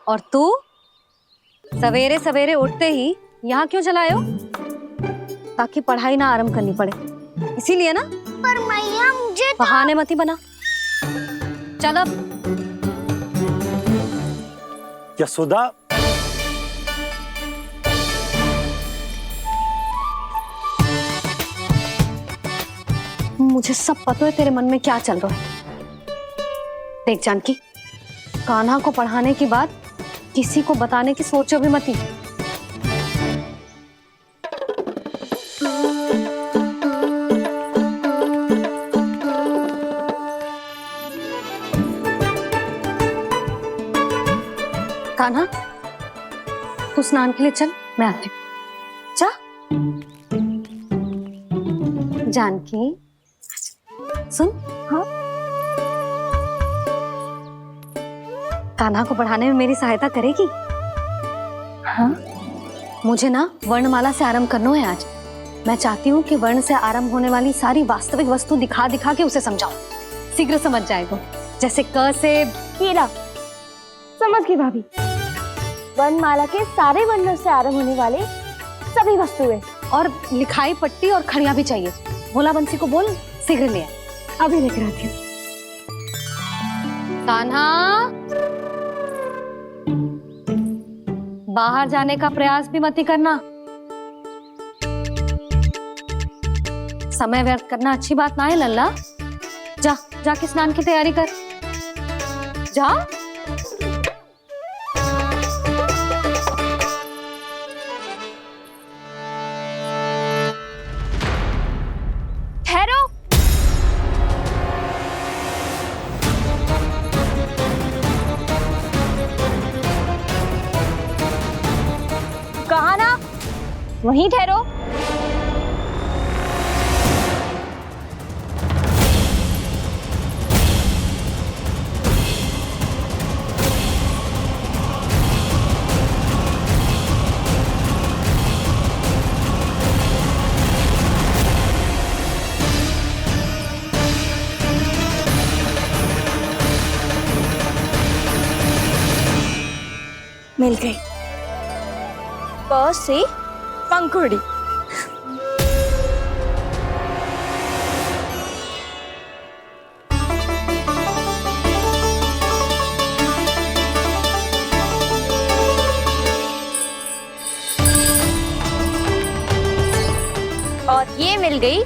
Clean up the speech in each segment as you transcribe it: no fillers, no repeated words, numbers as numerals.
और तू सवेरे सवेरे उठते ही यहाँ क्यों चलाए हो? ताकि पढ़ाई ना आरंभ करनी पड़े, इसीलिए ना? पर मैया मुझे बहाने मती बना। चल अब। यशोदा, मुझे सब पता है तेरे मन में क्या चल रहा है। देख जानकी, कान्हा को पढ़ाने की बात किसी को बताने की सोचो भी मती। कान्हा, तू स्नान के लिए चल, मैं आती हूँ। जा। जानकी सुन। हाँ, कान्हा को पढ़ाने में मेरी सहायता करेगी? हाँ, मुझे ना वर्णमाला से आरंभ करना है आज। मैं चाहती हूँ कि वर्ण से आरंभ होने वाली सारी वास्तविक वस्तु दिखा दिखा के उसे समझाऊं। शीघ्र समझ जाएगा। जैसे क से कीड़ा। समझ गई भाभी। वर्णमाला के सारे वर्णों से आरंभ होने वाले सभी वस्तुएं। और लिखाई पट्टी और खड़िया भी चाहिए। भोला बंसी को बोल शीघ्र ले आए। अभी लेकर आती हूँ। कान्हा, बाहर जाने का प्रयास भी मत ही करना। समय व्यर्थ करना अच्छी बात ना है लल्ला। जा, जाके स्नान की तैयारी कर। जा। ठहरो। कहा ना, वहीं ठहरो। मिल गई। प से पंखुड़ी। और ये मिल गई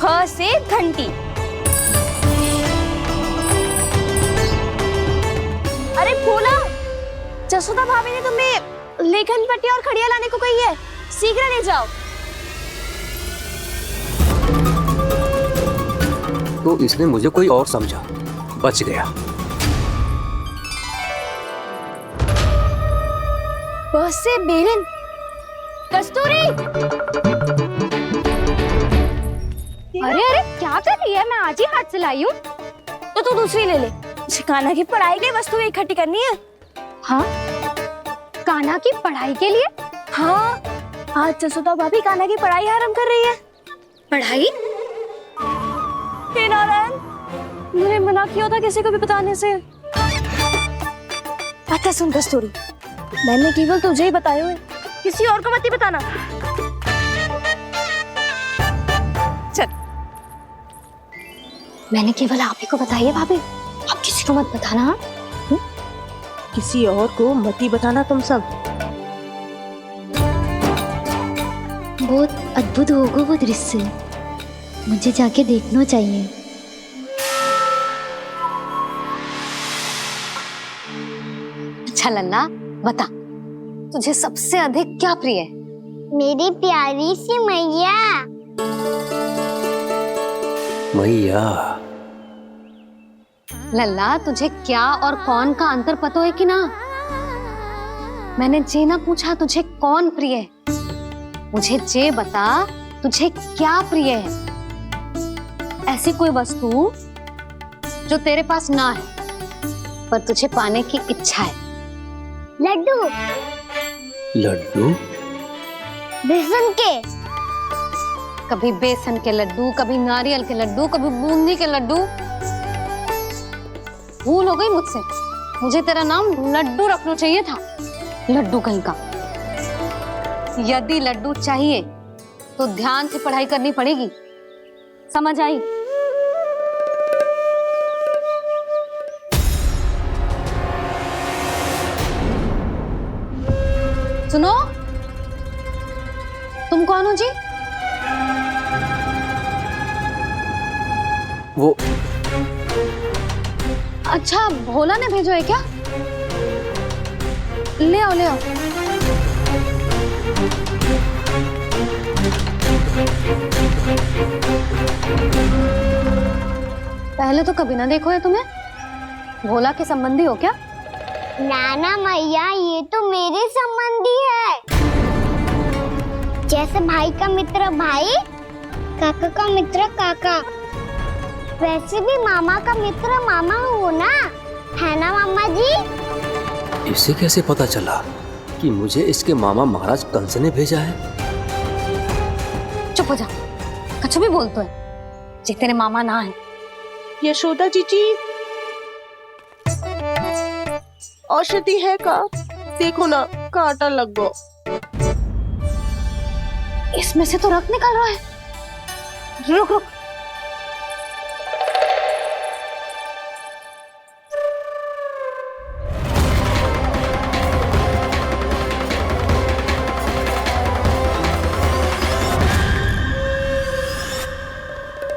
ख से घंटी। अरे भोला, जसोदा भाभी ने तुम्हें लेखन पट्टी और खड़िया लाने को कही है, शीघ्र ले जाओ। तो इसने मुझे कोई और समझा, बच गया। बस से बेलन। कस्तूरी। अरे अरे क्या कर रही है? मैं आज ही हाथ से लाई हूँ। तो तू दूसरी ले ले। कान्हा की पढ़ाई के लिए वस्तुएं इकट्ठी करनी है। हाँ, कान्हा की पढ़ाई के लिए? हाँ, आज जसोदा भाभी कान्हा की पढ़ाई आरंभ कर रही है। पढ़ाई? हे नारायण, मैंने मना किया था किसी को भी बताने से। अच्छा सुन कस्तूरी, मैंने केवल तुझे ही बताए हुए, किसी और को मत ही बताना। चल। मैंने केवल आप ही को बताई है भाभी, आप किसी को मत बताना। हाँ? किसी और को मत ही बताना तुम सब। बहुत अद्भुत होगा वो दृश्य, मुझे जाके देखना चाहिए। अच्छा लल्ला, बता तुझे सबसे अधिक क्या प्रिय है? मेरी प्यारी सी मैया। मैया। लल्ला, तुझे क्या और कौन का अंतर पता है कि ना? मैंने जे ना पूछा तुझे कौन प्रिय है, मुझे जे बता तुझे क्या प्रिय है। ऐसी कोई वस्तु जो तेरे पास ना है पर तुझे पाने की इच्छा है। लड्डू। लड्डू? बेसन के। कभी बेसन के लड्डू, कभी नारियल के लड्डू, कभी बूंदी के लड्डू। भूल हो गई मुझसे, मुझे तेरा नाम लड्डू रखना चाहिए था, लड्डू कहीं का। यदि लड्डू चाहिए तो ध्यान से पढ़ाई करनी पड़ेगी, समझ आई? सुनो, तुम कौन हो जी? वो अच्छा, भोला ने भेजो है क्या? ले आओ ले आओ। पहले तो कभी ना देखो है तुम्हें। भोला के संबंधी हो क्या? नाना मैया, ये तो मेरे संबंधी है। जैसे भाई का मित्र भाई, काका का मित्र काका, वैसे भी मामा का मित्र मामा हो ना, है ना मामा जी? इसे कैसे पता चला कि मुझे इसके मामा महाराज कंस ने भेजा है? चुप हो जा, कुछ भी बोलते है जे तेरे मामा ना है। यशोदा जीजी, औषधि है का? देखो ना, कांटा लग गो। इसमें से तो रक्त निकल रहा है। रुक रुक,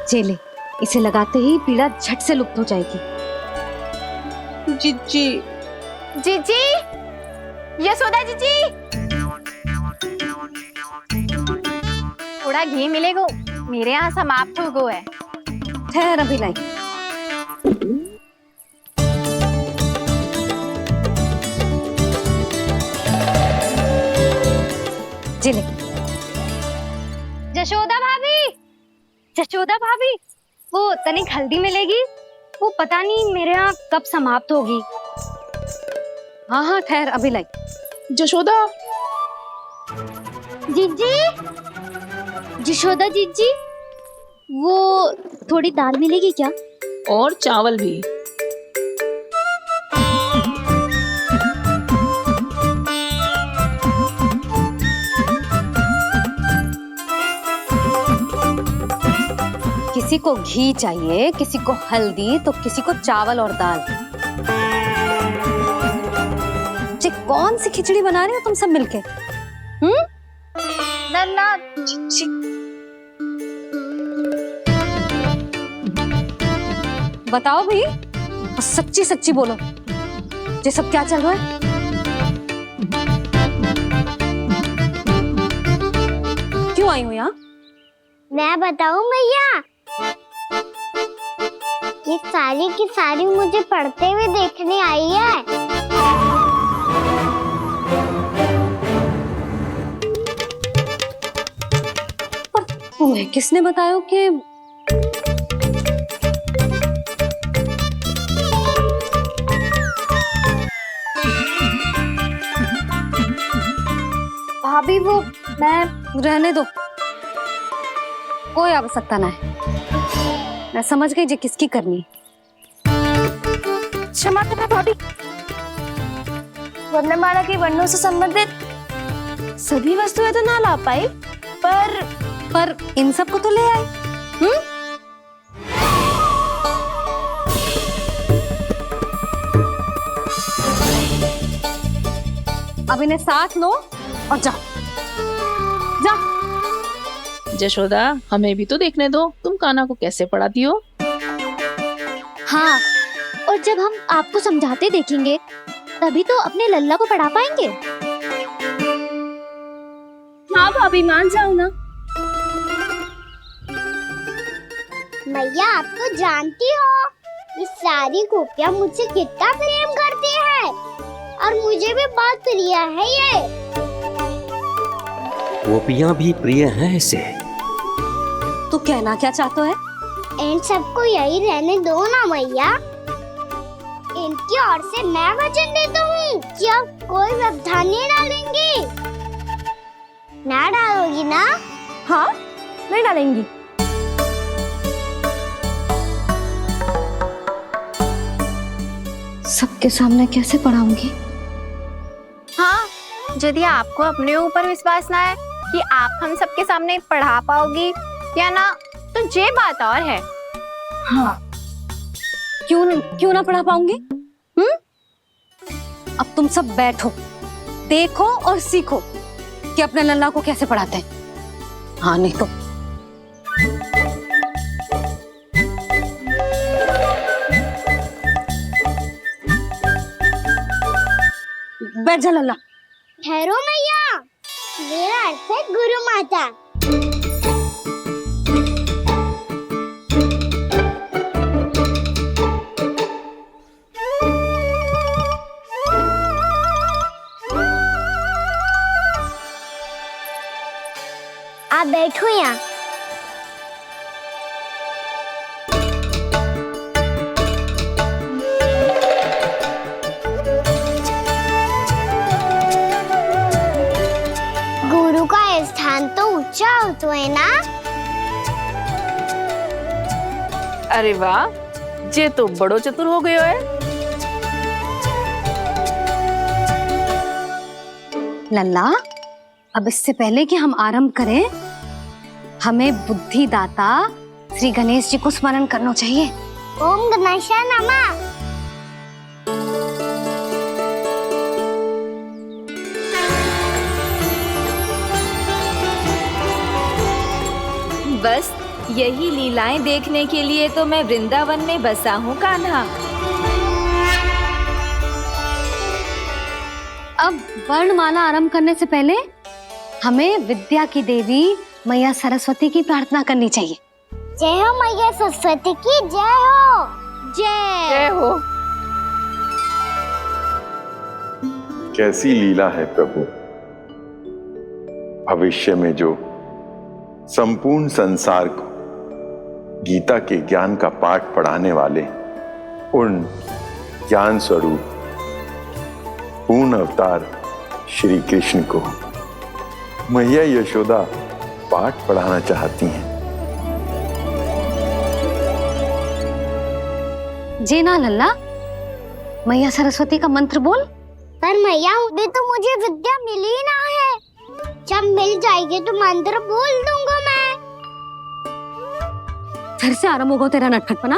चले, इसे लगाते ही पीड़ा झट से लुप्त हो जाएगी। जीजी, जीजी, यशोदा जीजी, थोड़ा घी मिलेगा, मेरे यहाँ समाप्त हो गो है। ठहर अभी लाई। जिले। जशोदा भाभी, जशोदा भाभी, वो तनिक हल्दी मिलेगी? वो पता नहीं मेरे यहाँ कब समाप्त होगी। हाँ हाँ ठहर अभी लाई। जशोदा, जीजी, यशोदा जीजी, वो थोड़ी दाल मिलेगी क्या? और चावल भी। किसी को घी चाहिए, किसी को हल्दी, तो किसी को चावल और दाल। जी कौन सी खिचड़ी बना रही हो तुम सब मिलके? नन्ना, बताओ भाई, और सच्ची सच्ची बोलो, ये सब क्या चल रहा है? क्यों आई हो यहाँ? मैं बताऊं भैया, ये सारी की सारी मुझे पढ़ते हुए देखने आई है। पर तुम्हें किसने बताया कि भाभी? वो मैं रहने दो, कोई आवश्यकता ना है। मैं समझ गई जे किसकी करनी। क्षमा करना भाभी, वर्णमाला के वर्णों से संबंधित सभी वस्तुएं तो ना ला पाई, पर इन सब को तो ले आए। अब इन्हें साथ लो और जाओ। जा। जशोदा, हमें भी तो देखने दो, तुम कान्हा को कैसे पढ़ाती हो। हाँ, और जब हम आपको समझाते देखेंगे तभी तो अपने लल्ला को पढ़ा पाएंगे। हाँ भाभी, मान जाओ ना। मैया, आप तो जानती हो ये सारी गोपियां मुझसे कितना प्रेम करती है, और मुझे भी बहुत प्रिय है ये। गोपियां भी प्रिय हैं इसे। तू कहना क्या चाहता है? इन सबको यही रहने दो ना मैया। इनकी ओर से मैं वचन देता हूँ कि आप कोई व्यवधान नहीं डालेंगी। ना डालोगी ना? हाँ, मैं डालेंगी। सबके सामने कैसे पढ़ाऊंगी? हाँ, यदि आपको अपने ऊपर विश्वास ना है कि आप हम सबके सामने पढ़ा पाओगी या ना, तो ये बात और है। हाँ, क्यों ना पढ़ा पाऊंगी? अब तुम सब बैठो, देखो और सीखो कि अपने लल्ला को कैसे पढ़ाते हैं। हाँ, नहीं तो बैठ जा लल्ला। ठहरो मैया, मेरा अर्थ है गुरु माता। आप बैठो यहाँ। गुरु का स्थान तो ऊंचा होता है ना? अरे वाह, जे तो बड़ो चतुर हो गयो है। लल्ला, अब इससे पहले कि हम आरंभ करें, हमें बुद्धिदाता श्री गणेश जी को स्मरण करना चाहिए। ओम गणेशाय नमः। बस यही लीलाएं देखने के लिए तो मैं वृंदावन में बसा हूँ कान्हा। अब वर्णमाला आरंभ करने से पहले हमें विद्या की देवी मैया सरस्वती की प्रार्थना करनी चाहिए। जय हो मैया सरस्वती की जय हो। जय हो। कैसी लीला है प्रभु, भविष्य में जो संपूर्ण संसार को गीता के ज्ञान का पाठ पढ़ाने वाले उन ज्ञान स्वरूप पूर्ण अवतार श्री कृष्ण को मैया यशोदा पाठ पढ़ाना चाहती हैं। जी ना लल्ला, मैया सरस्वती का मंत्र बोल। पर मैया अभी तो मुझे विद्या मिली ना है, जब मिल जाएगी तो मंत्र बोल दूंगा मैं। फिर से आरंभ होगा तेरा नटखटपना।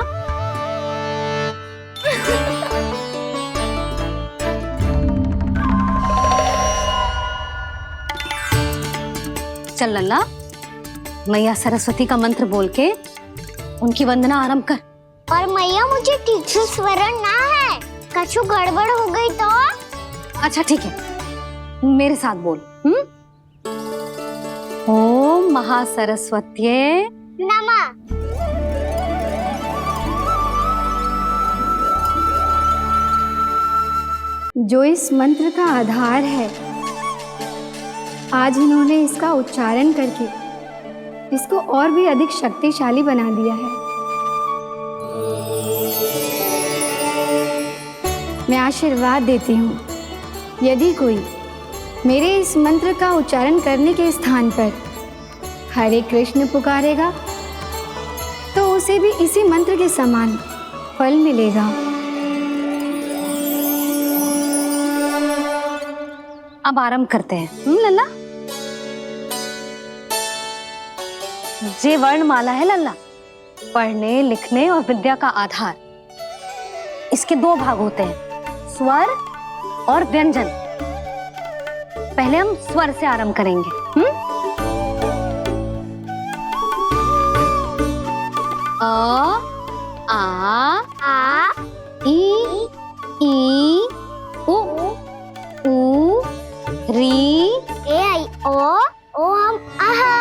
चल लल्ला, मैया सरस्वती का मंत्र बोल के उनकी वंदना आरंभ कर। और मैया मुझे ठीक से स्मरण ना है, कछु गड़बड़ हो गई तो? अच्छा ठीक है, मेरे साथ बोल। ओम महासरस्वत्ये नमः। जो इस मंत्र का आधार है, आज इन्होंने इसका उच्चारण करके इसको और भी अधिक शक्तिशाली बना दिया है। मैं आशीर्वाद देती हूँ, यदि कोई मेरे इस मंत्र का उच्चारण करने के स्थान पर हरे कृष्ण पुकारेगा तो उसे भी इसी मंत्र के समान फल मिलेगा। अब आरंभ करते हैं। लल्ला, जे वर्णमाला है लल्ला, पढ़ने लिखने और विद्या का आधार। इसके दो भाग होते हैं, स्वर और व्यंजन। पहले हम स्वर से आरंभ करेंगे। अ, आ, ई, उ, री, ए आई ओ हम आहा।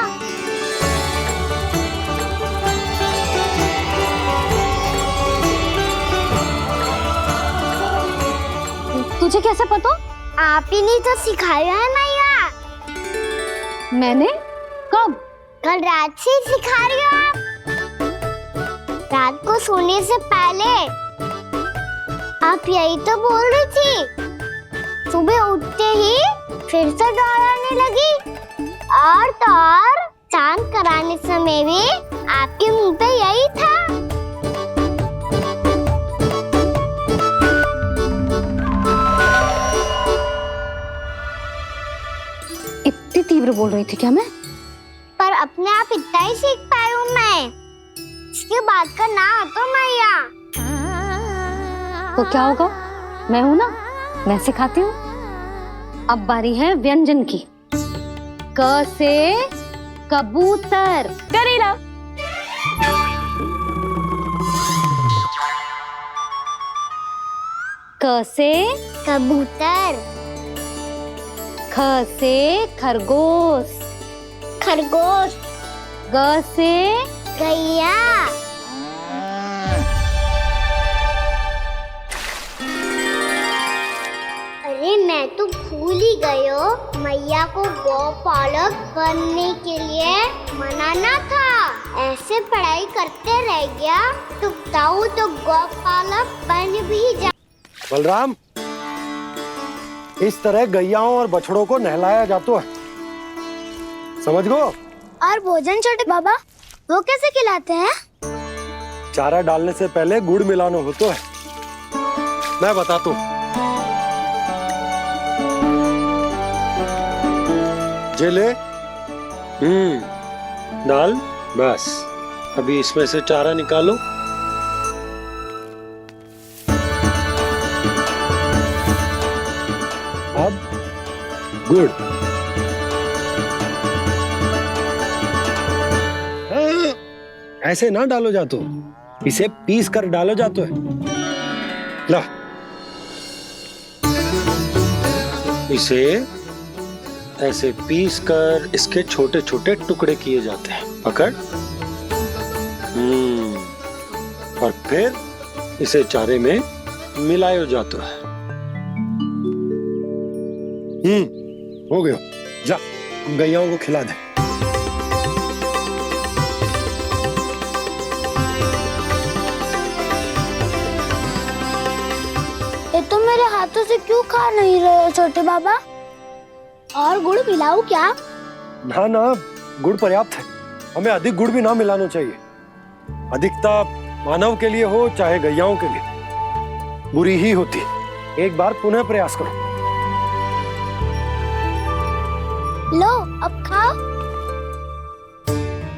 तुझे कैसे पता? आप ही ने तो सिखाया है मैया। मैंने? कब? कल रात से सिखा रही हो आप। रात को सोने से पहले आप यही तो बोल रही थी। सुबह उठते ही फिर से दोहराने लगी, और तो और स्नान कराने समय भी आपके मुंह पे यही था। तीव्र बोल रही थी क्या मैं? पर अपने आप इतना ही सीख पाई हूँ मैं। इसके बाद का ना तो मैया। तो क्या होगा, मैं हूं ना, मैं सिखाती हूँ। अब बारी है व्यंजन की। क से कबूतर। करेला। क से कबूतर। ख से खरगोश। खरगोश। ग से गैया। अरे मैं तो भूल ही गई हूँ, मैया को गौपालक बनने के लिए मनाना था। ऐसे पढ़ाई करते रह गया तो ताऊ तो गौपालक बन भी जा। बलराम, इस तरह गैयाओं और बछड़ों को नहलाया जाता है, समझ गो? और भोजन छोटे बाबा, वो कैसे खिलाते हैं? चारा डालने से पहले गुड़ मिलाना होता है। मैं बताता हूँ। जे ले। डाल, बस। अभी इसमें से चारा निकालो। अब गुड़। हाँ, ऐसे ना डालो जातो, इसे पीस कर डालो जातो है। ला, इसे ऐसे पीस कर इसके छोटे छोटे टुकड़े किए जाते हैं। पकड़। और फिर इसे चारे में मिलाया जाता है। हो गया। जा, गैयाओं को खिला दे। ये तो मेरे हाथों से क्यों खा नहीं रहे हो छोटे बाबा? और गुड़ मिलाऊं क्या? ना ना, गुड़ पर्याप्त है। हमें अधिक गुड़ भी ना मिलाना चाहिए। अधिकता मानव के लिए हो चाहे गैयाओं के लिए बुरी ही होती। एक बार पुनः प्रयास करो। लो, अब खाओ।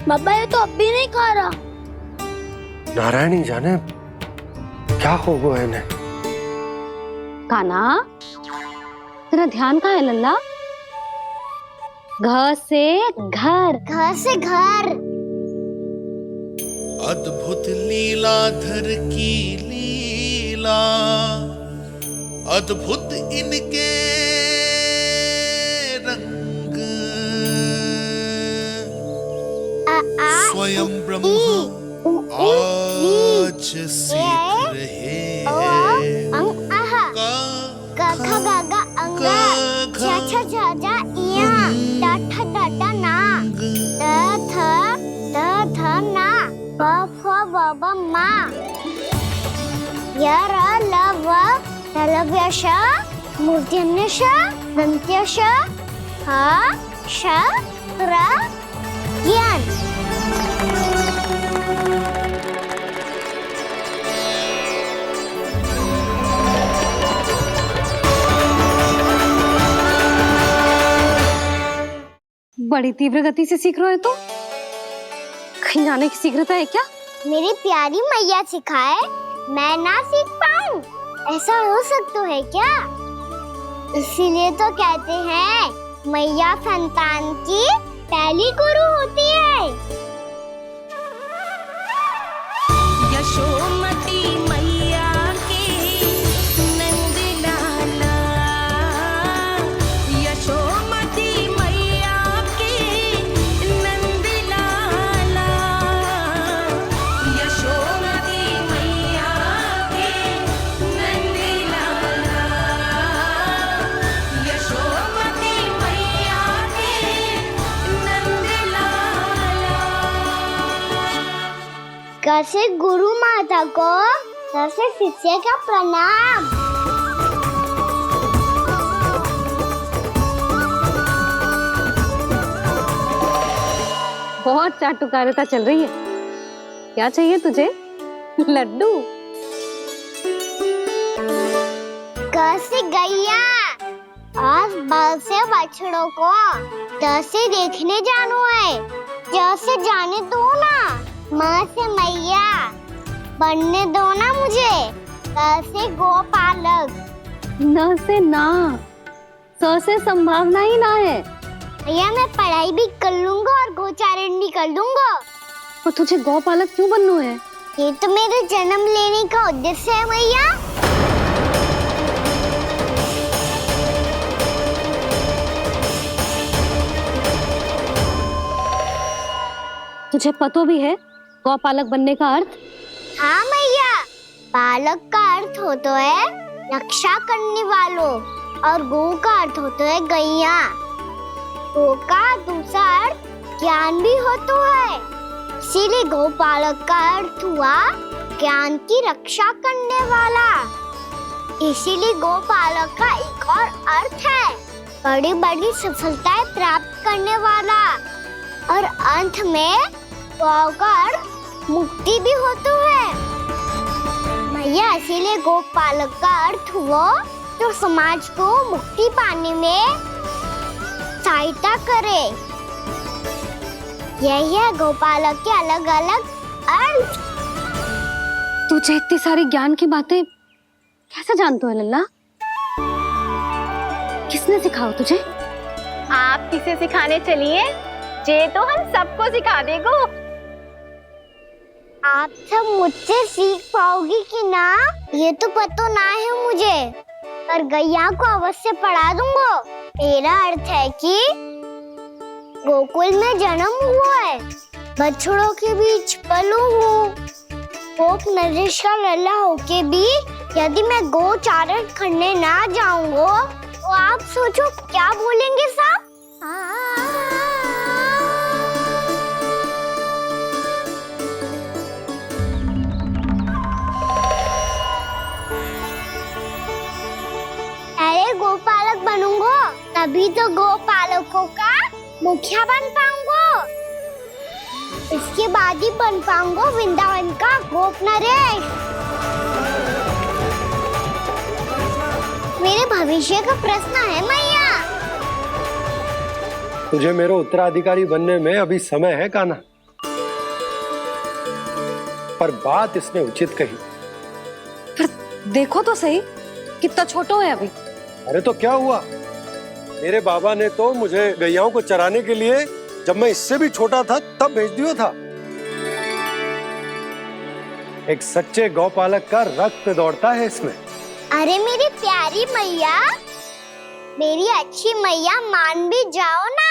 बाबा ये तो अब भी नहीं खा रहा। नारायणी जाने क्या हो गया इन्हें। काना, तेरा ध्यान कहाँ है लल्ला? घ से घर। घर से घर। अद्भुत लीलाधर की लीला, अद्भुत इनके रंग, स्वयं ब्रह्मा आज सीख रहे हैं। गा खा गा गा अंगा, छा छा छा जा इया, डा ठा डा डा ना, द थ ना, प फ ब ब मा, य र ल व ललव्य श, मूर्धन्य श, दन्त्य श, ह श र ज्ञान। बड़ी तीव्र गति से सीख रहे हो तो कहीं जाने की शीघ्रता है क्या? मेरी प्यारी मैया सिखाए, मैं ना सीख पाऊं, ऐसा हो सकता है क्या? इसीलिए तो कहते हैं मैया संतान की पहली गुरु होती है। यशोमती मैया के नंद लाला, यशोमती मैया के नंद लाला, यशोमती मैया के नंद लाला, यशोमती मैया के नंद लाला। कैसे गुरु माता को, कैसे शिष्य का प्रणाम। बहुत चाटुकारिता चल रही है। क्या चाहिए तुझे? लड्डू? कैसे गैया, आज बल से बछड़ों को जैसे देखने जानो है, जैसे जाने दो ना, माँ से मैया बनने दो ना मुझे, जैसे गोपालक। न से ना, स से संभावना ही ना है। भैया मैं पढ़ाई भी कर लूंगा और गोचारण भी कर लूंगा। और तुझे गौपालक क्यों बनना है? ये तो मेरे जन्म लेने का उद्देश्य है भैया। तुझे पतो भी है गौपालक बनने का अर्थ? हाँ भैया, पालक का अर्थ होता है रक्षा करने वालों और गौ का अर्थ होता है गैया। गौ का दूसरा अर्थ ज्ञान भी होता है, इसीलिए गोपालक का अर्थ हुआ ज्ञान की रक्षा करने वाला। इसीलिए गोपालक का एक और अर्थ है बड़ी बड़ी सफलताएं प्राप्त करने वाला, और अंत में गौ का अर्थ मुक्ति भी होता है। भैया इसीलिए गोपालक का अर्थ हुआ जो समाज को मुक्ति पाने में सहायता करे। यही है गोपालक के अलग अलग अर्थ। तुझे इतनी सारी ज्ञान की बातें कैसे जानते हो लल्ला? किसने सिखाओ तुझे? आप किसे सिखाने चलिए, जे तो हम सबको सिखा देगो। आप सब मुझसे सीख पाओगी कि ना ये तो पता ना है मुझे, पर गैया को अवश्य पढ़ा दूंगा। मेरा अर्थ है कि गोकुल में जन्म हुआ है, बछड़ों के बीच पलू हूँ, गोप नरेश का लल्ला होके भी यदि मैं गोचारण करने ना जाऊंगा तो आप सोचो क्या बोलेंगे साहब? अरे गोपालक बनूंगा तभी तो गोपालकों का मुखिया बन पाऊंगा, इसके बाद ही बन पाऊंगा वृंदावन का गोप नरेश। मेरे भविष्य का प्रश्न है मैया। तुझे मेरा उत्तराधिकारी बनने में अभी समय है कान्हा, पर बात इसने उचित कही। पर देखो तो सही कितना छोटो है अभी। अरे तो क्या हुआ, मेरे बाबा ने तो मुझे गैयाओं को चराने के लिए जब मैं इससे भी छोटा था तब भेज दिया था। एक सच्चे गौपालक का रक्त दौड़ता है इसमें। अरे मेरी प्यारी मैया, मेरी अच्छी मैया, मान भी जाओ ना।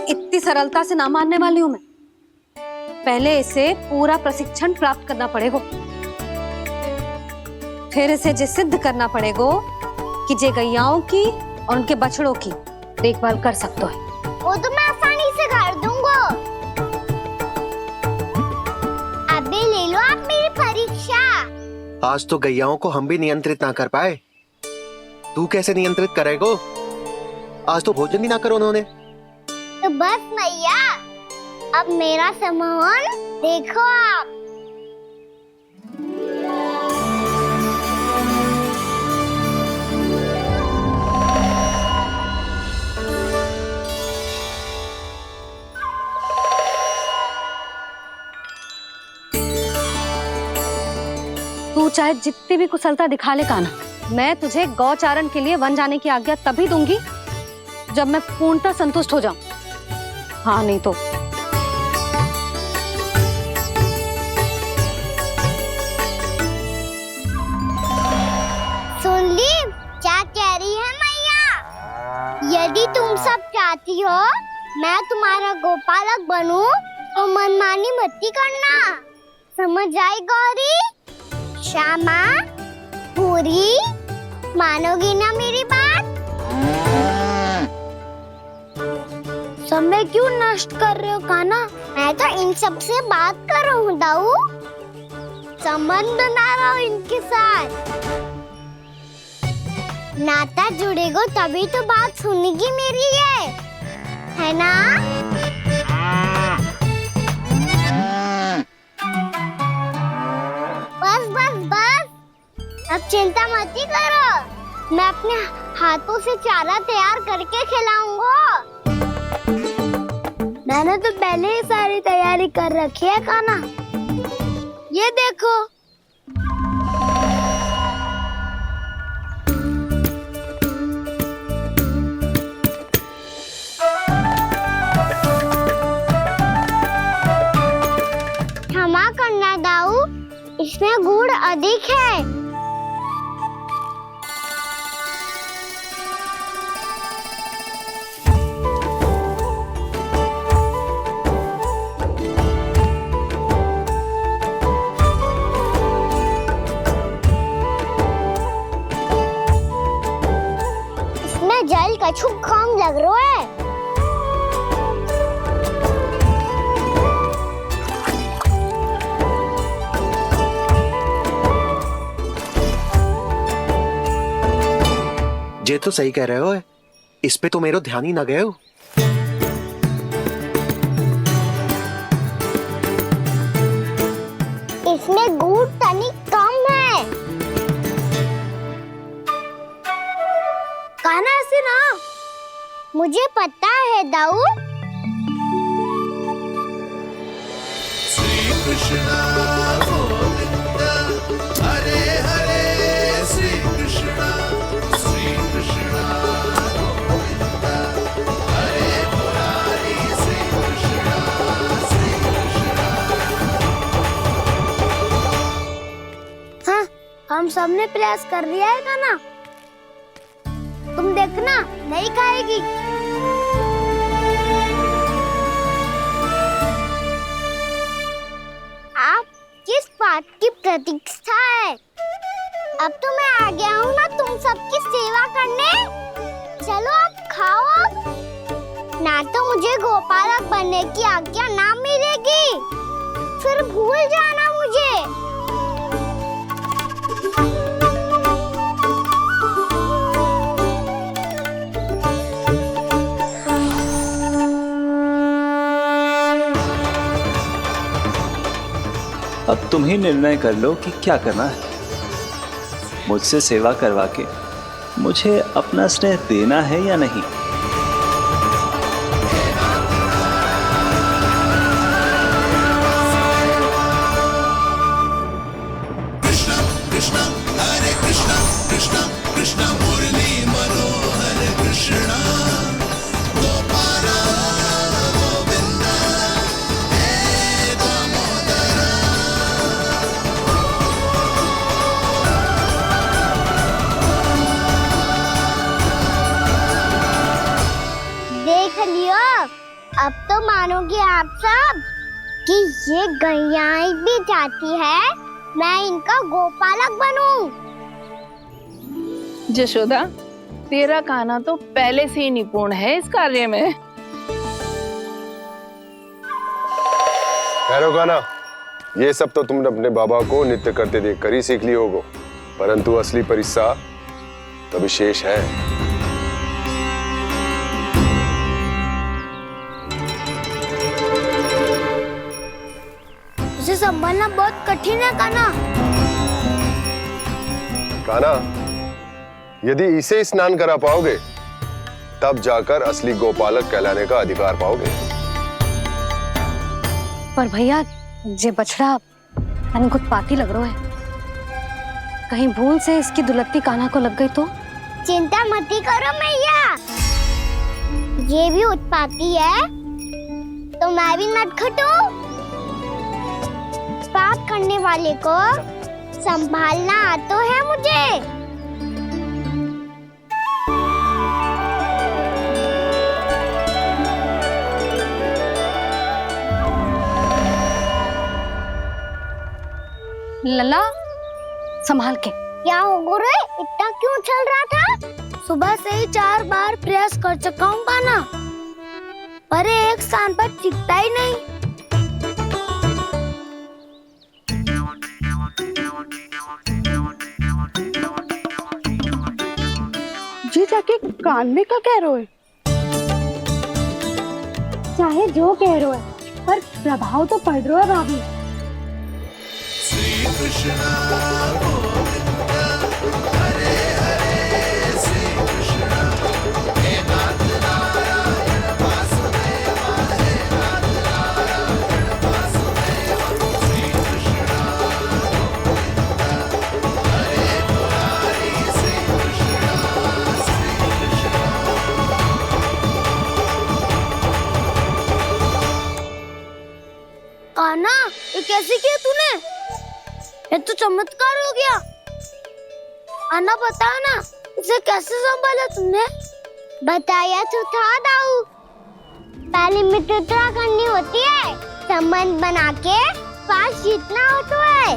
इतनी सरलता से ना मानने वाली हूं मैं। पहले इसे पूरा प्रशिक्षण प्राप्त करना पड़ेगा, फिर इसे ये सिद्ध करना पड़ेगा कि जे गैयाओं की और उनके बछड़ों की देखभाल कर सकते हैं। वो तो मैं आसानी से कर दूंगा। अबे ले लो आप मेरी परीक्षा। आज तो गैयाओं को हम भी नियंत्रित ना कर पाए, तू कैसे नियंत्रित करेगो? आज तो भोजन भी ना करो उन्होंने। तो बस मैया, अब मेरा सम्मान देखो आप। तू चाहे जितनी भी कुशलता दिखा ले कान्हा, मैं तुझे गौचारण के लिए वन जाने की आज्ञा तभी दूंगी जब मैं पूर्णतः संतुष्ट हो जाऊं। हाँ नहीं तो सुन ली क्या कह रही है मैया? यदि तुम सब चाहती हो मैं तुम्हारा गोपालक बनूं तो मनमानी मत करना, समझ आई गौरी? श्यामा, पूरी, मानोगी ना मेरी बात? समय क्यों नष्ट कर रहे हो कान्हा? मैं तो इन सब से बात कर रहा हूँ दाऊ, संबंध बना रहा हूँ इनके साथ। नाता जुड़ेगा तभी तो बात सुनेगी मेरी, है ना? बस बस बस, अब चिंता मत ही करो, मैं अपने हाथों से चारा तैयार करके खिलाऊंगा। मैंने तो पहले ही सारी तैयारी कर रखी है कान्हा, ये देखो। क्षमा करना दाऊ, इसमें गुड़ अधिक है। इसमें जल कछु कम लग रहा है। ये तो सही कह रहे हो, इस पे तो मेरा ध्यान ही ना गए हो। इसमें गुड़ तनिक कम है। कान्हा ऐसे ना, मुझे पता है दाऊ। श्री कृष्ण गोविंद हरे हरे, श्री कृष्ण गोविंद हरे मुरारी, श्री कृष्ण हाँ, हम सबने प्रयास कर लिया है कान्हा, तुम देखना नहीं खाएगी। आप किस बात की प्रतीक्षा है? अब तो मैं आ गया हूँ ना तुम सबकी सेवा करने। चलो अब खाओ अब। ना तो मुझे गोपालक बनने की आज्ञा ना मिलेगी, फिर भूल जाना मुझे। अब तुम ही निर्णय कर लो कि क्या करना है। मुझसे सेवा करवा के मुझे अपना स्नेह देना है या नहीं। कृष्ण कृष्ण हरे कृष्ण कृष्ण कृष्ण मुरली मनोहर कृष्ण गोपाल गोविंद हे दामोदर। देख लियो, अब तो मानोगे आप सब कि ये गैयाएं भी चाहती है मैं इनका गोपालक बनूं। जशोदा, तेरा कान्हा तो पहले से ही निपुण है इस कार्य में। खैर कान्हा, ये सब तो तुमने अपने बाबा को नृत्य करते देखकर ही सीख ली होगो, परंतु असली परिस्सा तो विशेष है। उसे संभालना बहुत कठिन है कान्हा। कान्हा, यदि इसे स्नान करा पाओगे तब जाकर असली गोपालक कहलाने का अधिकार पाओगे। पर भैया, ये बछड़ा तनिक उत्पाती लग रहा है, कहीं भूल से इसकी दुलत्ती कान्हा को लग गई तो? चिंता मत ही करो मैया, ये भी उत्पाती है तो मैं भी नटखट हूँ। पाप करने वाले को संभालना आता है मुझे। लला, संभाल के। क्या हो गुरु, इतना क्यों चल रहा था? सुबह से ही 4 बार प्रयास कर चुका हूँ कान्हा, पर एक स्थान पर टिकता ही नहीं। जी जाके कान में क्या कह रहे हो? चाहे जो कह रहे हो, पर प्रभाव तो पड़ रहा है भाभी। श्री कृष्ण गोविंद कैसे किया तूने? ये तो चमत्कार हो गया। आना बता ना, इसे कैसे संभाला तुमने? बताया तो था दाऊ, पहले मित्रता करनी होती है, संबंध बना के पास जीतना होता है।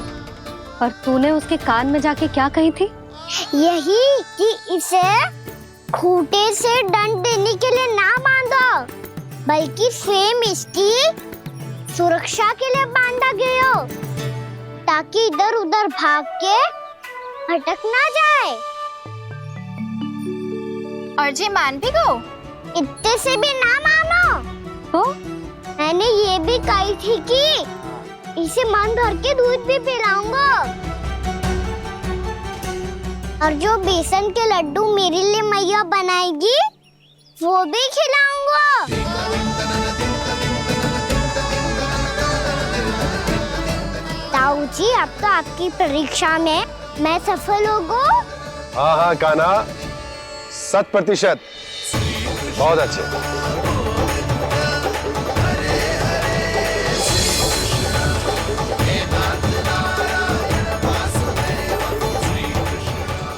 और तूने उसके कान में जाके क्या कही थी? यही कि इसे खूंटे से दंड देने के लिए ना बांधो, बल्कि स्वयं इसकी सुरक्षा के लिए बांधा गया हो, ताकि इधर उधर भाग के भटक ना जाए। और जी मान भी गो? इतने से भी ना मानो। तो मैंने ये भी कही थी कि इसे मन भर के दूध भी पिलाऊंगा, और जो बेसन के लड्डू मेरे लिए मैया बनाएगी वो भी खिलाऊंगा। ताऊ जी, अब तो आपकी परीक्षा में मैं सफल होगा। हाँ हाँ कान्हा, 100%। बहुत अच्छे।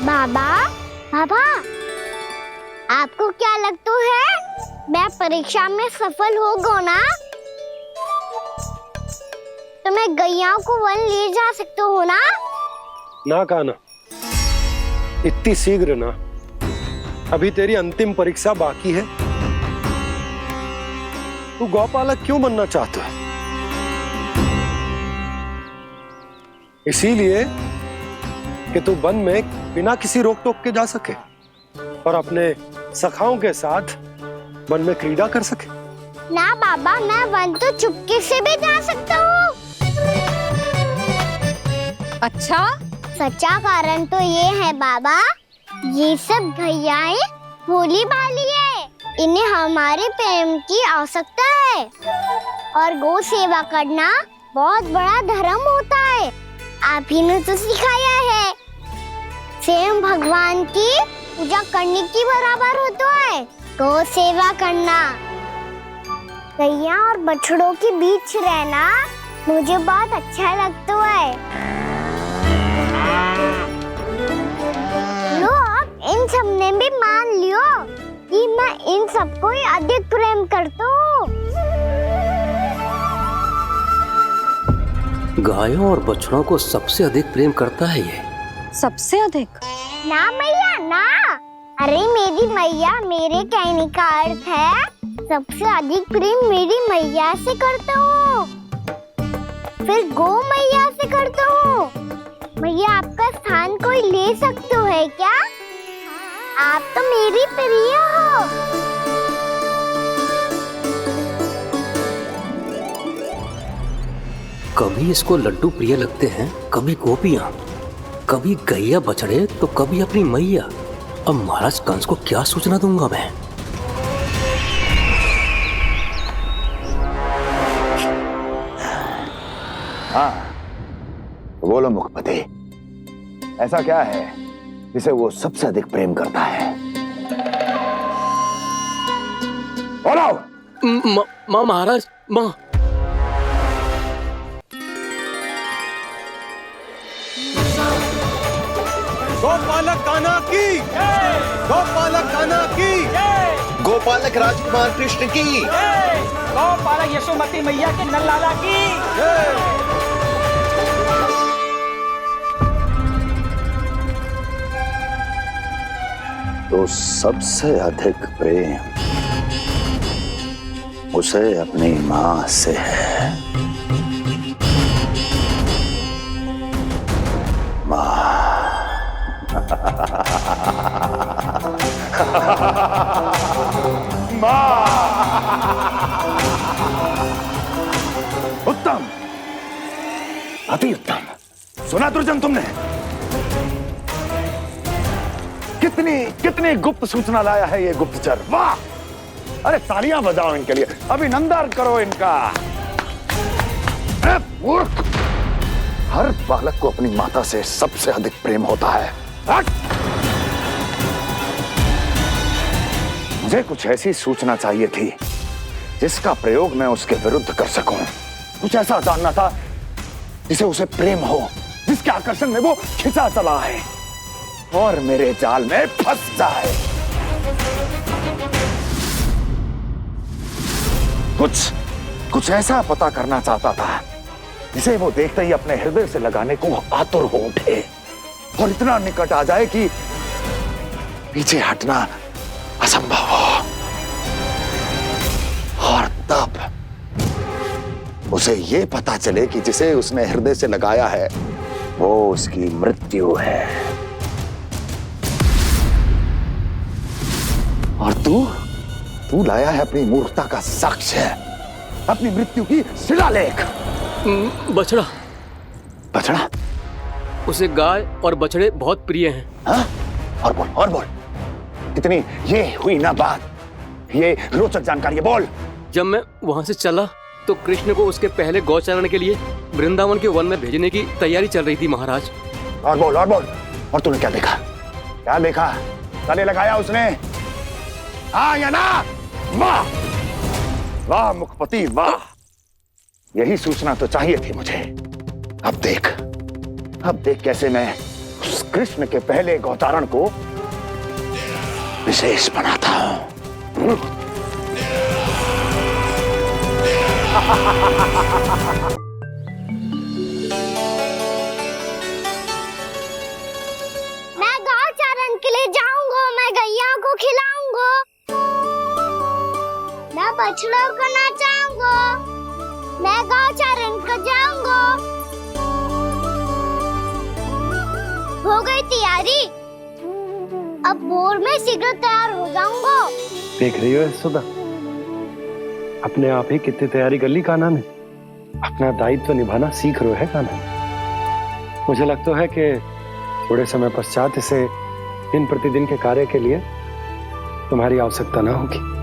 बाबा, बाबा, आपको क्या लगता है मैं परीक्षा में सफल होगा ना? तो मैं गैयाओं को वन ले जा सकता हूँ ना? ना कान्हा, इतनी शीघ्र ना, अभी तेरी अंतिम परीक्षा बाकी है। तू गौपालक क्यों बनना चाहता है? इसीलिए कि तू वन में बिना किसी रोक टोक के जा सके और अपने सखाओं के साथ वन में क्रीड़ा कर सके। ना बाबा, मैं वन तो चुपके से भी जा सकता हूँ। अच्छा? सच्चा कारण तो ये है बाबा, ये सब गैयाएं भोली भाली है, इन्हें हमारे प्रेम की आवश्यकता है, और गौ सेवा करना बहुत बड़ा धर्म होता है। आप ही ने तो सिखाया है, स्वयं भगवान की पूजा करने की बराबर होता है गौ सेवा करना। गैया और बछड़ों के बीच रहना मुझे बहुत अच्छा लगता है। लो, अब इन सब ने भी मान लियो कि मैं इन सबको ही अधिक प्रेम करता हूँ। गायों और बछड़ों को सबसे अधिक प्रेम करता है ये। सबसे अधिक? ना मैया ना, अरे मेरी मैया, मेरे कहने का अर्थ है सबसे अधिक प्रेम मेरी मैया से करता हूँ, फिर गौ मैया से करता हूँ। मैया, आपका स्थान कोई ले सकते है क्या? आप तो मेरी प्रिय हो। कभी इसको लड्डू प्रिय लगते हैं, कभी गोपियां, कभी गैया बछड़े, तो कभी अपनी मैया। अब महाराज कंस को क्या सूचना दूंगा मैं? हाँ, बोलो मुखपति, ऐसा क्या है जिसे वो सबसे अधिक प्रेम करता है? बोलो। माँ महाराज, माँ। गोपालक कान्हा की, गोपालक कान्हा की, गोपालक राजकुमार कृष्ण की, गोपालक यशोमती मैया के नल्लाला की। तो सबसे अधिक प्रेम उसे अपनी माँ से है। माँ। उत्तम, अति उत्तम। सुना दुर्जन तुमने? कितनी कितनी गुप्त सूचना लाया है ये गुप्तचर। वाह! अरे तालियां बजाओ इनके लिए, अभिनंदन करो इनका। मूर्ख! हर बालक को अपनी माता से सबसे अधिक प्रेम होता है। मुझे कुछ ऐसी सूचना चाहिए थी जिसका प्रयोग मैं उसके विरुद्ध कर सकूं। कुछ ऐसा जानना था जिसे उसे प्रेम हो, जिसके आकर्षण में वो खिंचा चला है और मेरे जाल में फंस जाए। कुछ ऐसा पता करना चाहता था जिसे वो देखते ही अपने हृदय से लगाने को आतुर हो उठे और इतना निकट आ जाए कि पीछे हटना असंभव हो। और तब उसे ये पता चले कि जिसे उसने हृदय से लगाया है वो उसकी मृत्यु है। और तू लाया है अपनी मूर्खता का साक्ष्य, अपनी मृत्यु की शिलालेख। बछड़ा। बछड़ा? उसे गाय और बछड़े बहुत प्रिय हैं। हाँ? और बोल कितनी ये हुई ना बात, ये रोचक जानकारी बोल। जब मैं वहां से चला तो कृष्ण को उसके पहले गौचारण के लिए वृंदावन के वन में भेजने की तैयारी चल रही थी महाराज। और बोल और तूने क्या देखा? गले लगाया उसने? हाँ या ना? वाह मुखपति वाह, यही सूचना तो चाहिए थी मुझे। अब देख कैसे मैं उस कृष्ण के पहले गौचारण को विशेष बनाता हूं। मैं गौचारण के लिए जाऊंगा, मैं गैया को खिलाऊंगा, मैं बछड़ों को नचाऊंगा, मैं गौचारण को जाऊंगा। हो गई तैयारी, अब भोर में शीघ्र तैयार हो जाऊंगा। देख रही हो यशोदा, अपने आप ही कितनी तैयारी कर ली कान्हा ने। अपना दायित्व निभाना सीख रहे है कान्हा। मुझे लगता है कि थोड़े समय पश्चात इसे दिन प्रतिदिन के कार्य के लिए तुम्हारी आवश्यकता ना होगी।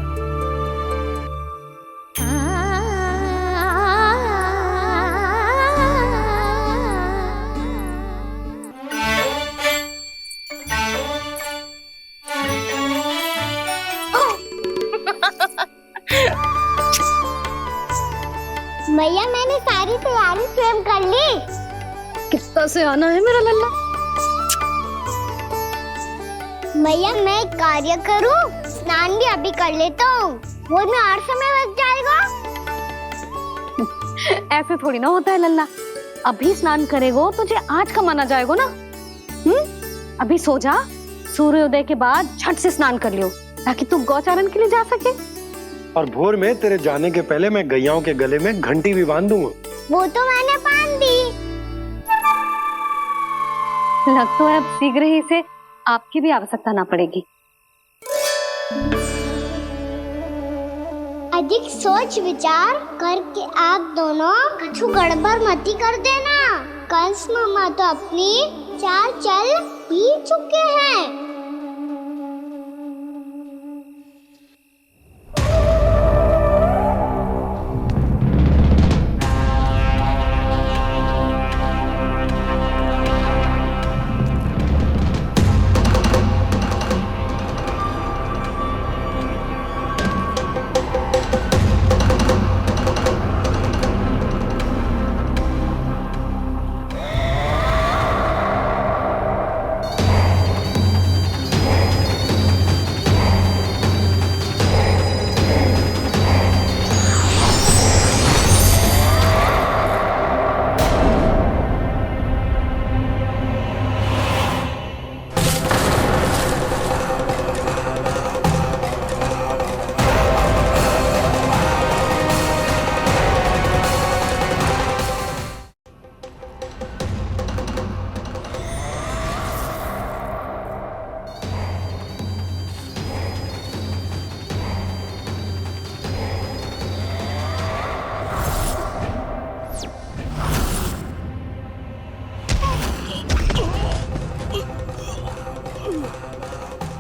भैया मैंने सारी तैयारी स्वयं कर ली। कितना से आना है मेरा लल्ला? भैया मैं एक कार्य करूं, स्नान भी अभी कर लेता हूँ, वो में और समय लग जाएगा। ऐसे थोड़ी ना होता है लल्ला, अभी स्नान करेगो तुझे आज का माना जाएगा ना। अभी सो जा, सूर्योदय के बाद झट से स्नान कर लियो ताकि तू गौचारण के लिए जा सके। और भोर में तेरे जाने के पहले मैं गैयाओं के गले में घंटी भी बांध दूंगा। वो तो मैंने बांध दी। लग तो है अब शीघ्र ही इसे आपकी भी आवश्यकता ना पड़ेगी। अधिक सोच विचार करके आप दोनों कछु गड़बड़ मती कर देना। कंस मामा तो अपनी चाल चल ही चुके हैं।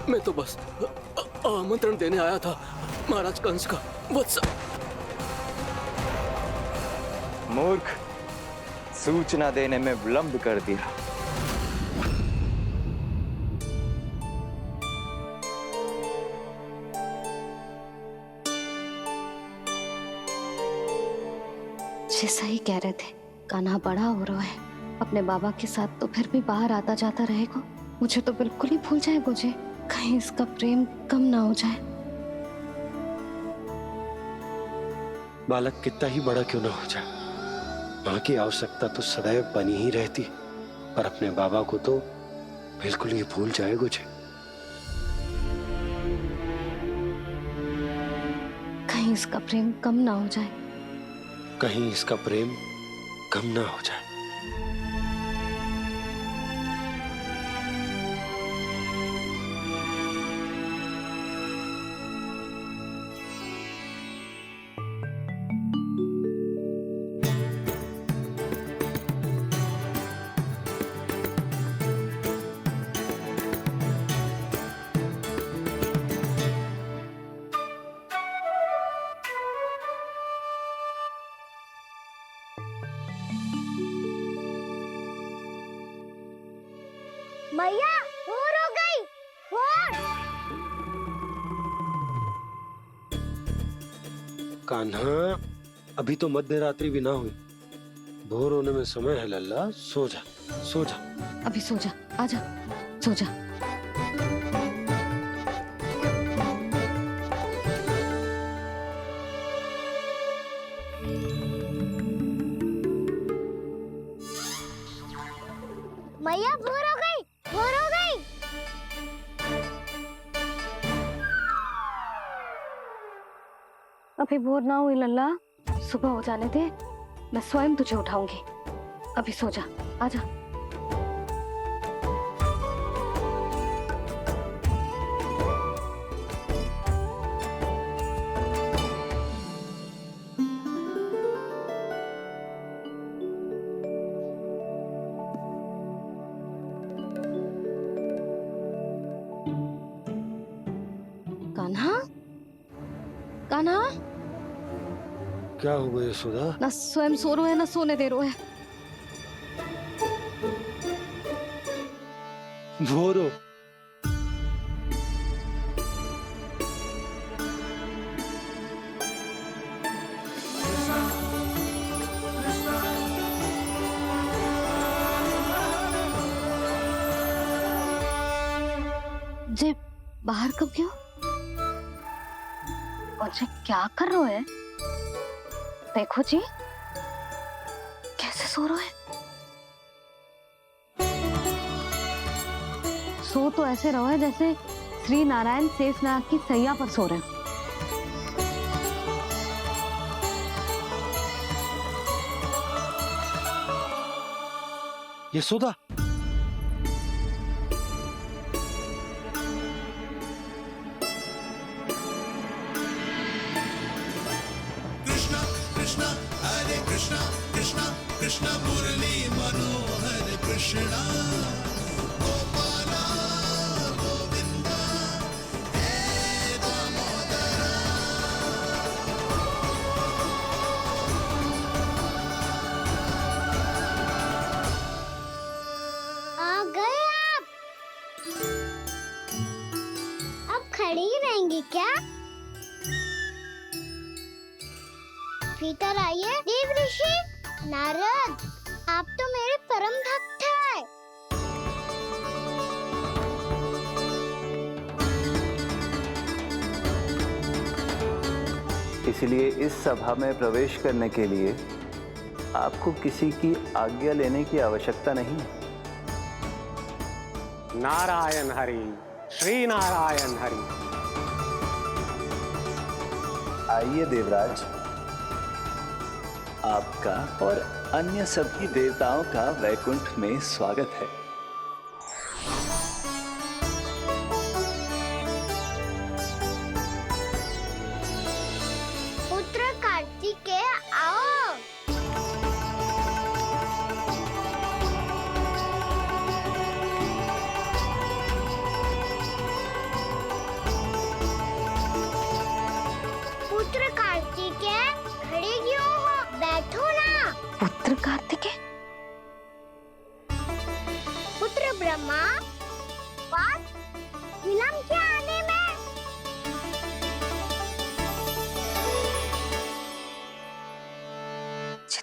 मैं तो बस आमंत्रण देने आया था महाराज कंस का। वत्स मूर्ख, सूचना देने में विलंब कर दिया। जैसा ही कह रहे थे, कान्हा बड़ा हो रहा है, अपने बाबा के साथ तो फिर भी बाहर आता जाता रहेगा। मुझे तो बिल्कुल ही भूल जाएगा जी, कहीं इसका प्रेम कम ना हो जाए। बालक कितना ही बड़ा क्यों ना हो जाए, माँ की आवश्यकता तो सदैव बनी ही रहती, पर अपने बाबा को तो बिल्कुल ही भूल जाएगा जी। कहीं इसका प्रेम कम ना हो जाए, कहीं इसका प्रेम कम ना हो जाए। मैया भोर हो गई, भोर। कान्हा, अभी तो मध्य रात्रि भी ना हुई, भोर होने में समय है लल्ला, सो जा सो जा। अभी सो जा, आजा सो जा। मैया भोर हो गई, भोर हो गई। अभी भोर ना हुई लल्ला, सुबह हो जाने दे, मैं स्वयं तुझे उठाऊंगी। अभी सो जा, आजा। कान्हा, कान्हा, क्या हो गया यशोदा? ना स्वयं सो रहे है ना सोने दे रहे है। भोर हो। जे बाहर कब गयो? और जे क्या कर रहे है? देखो जी, कैसे सो रहे हैं। सो तो ऐसे रहो है जैसे श्री नारायण शेषनाग की सैया पर सो रहे हैं। यशोदा, कृष्णा हरे कृष्णा कृष्णा कृष्णा मुरली मनोहर कृष्णा गोपाला गोविंदा हे दामोदरा। आ गए आप। अब खड़ी ही रहेंगी क्या? भीतर आइए। देव ऋषि नारद, आप तो मेरे परम भक्त हैं। इसलिए इस सभा में प्रवेश करने के लिए आपको किसी की आज्ञा लेने की आवश्यकता नहीं है। नारायण हरि, श्री नारायण हरि। आइए देवराज, आपका और अन्य सभी देवताओं का वैकुंठ में स्वागत है। पुत्र कार्तिकेय आओ। पुत्र कार्तिकेय खड़े क्यों हो? बैठो ना। पुत्र कार्तिकेय? पुत्र ब्रह्मा, बात विलंब क्या आने में?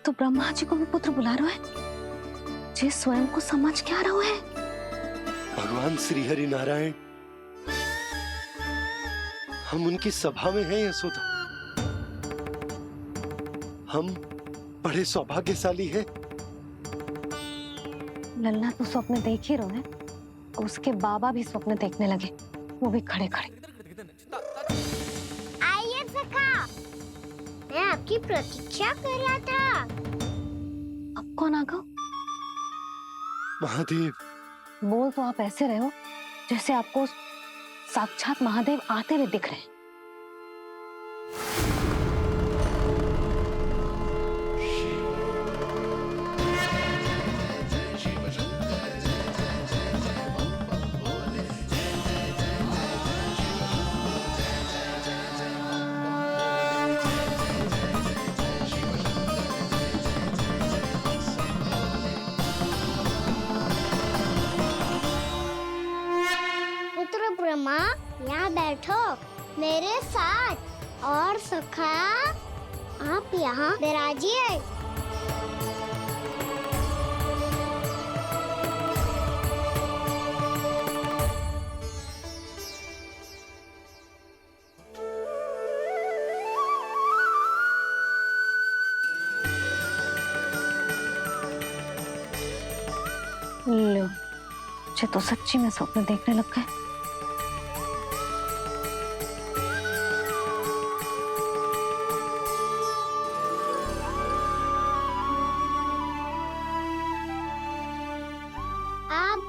तो ब्रह्मा जी को भी पुत्र बुला रहा है, जे स्वयं को समझ क्या रहा है। भगवान श्री हरि नारायण, हम उनकी सभा में हैं यशोदा। हम बड़े सौभाग्यशाली हैं। लल्ला तो स्वप्न देख ही रहे हैं, उसके बाबा भी स्वप्न देखने लगे, वो भी खड़े खड़े। आइए सखा, मैं आपकी प्रतीक्षा कर रहा था। अब कौन आ गया? महादेव। बोल तो आप ऐसे रहे हो जैसे आपको साक्षात महादेव आते हुए दिख रहे हैं। ब्रह्मा, यहाँ बैठो मेरे साथ, और सखा आप यहाँ विराजिए। लो, मुझे तो सच्ची में स्वप्न देखने लग गए।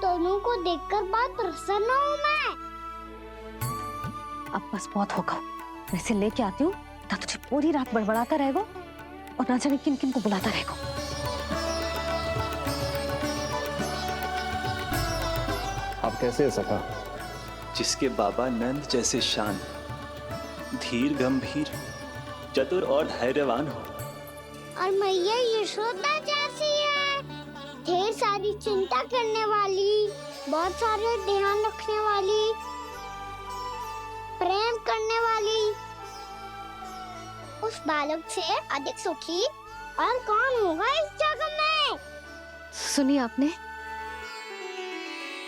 दोनों को देखकर बहुत प्रसन्न हूँ मैं। अब बस बहुत होगा, वैसे लेके आती हूँ ना, तुझे पूरी रात बड़बड़ाता रहेगा और ना जाने किन किन को बुलाता रहेगा। आप कैसे है सखा? जिसके बाबा नंद जैसे शांत, धीर गंभीर, चतुर और धैर्यवान हो, और मैया यशोदा जैसी है, ढेर सारी चिंता करने वाली, बहुत सारे ध्यान रखने वाली, प्रेम करने वाली, उस बालक से अधिक सुखी और कौन होगा इस जगत में? सुनिए आपने,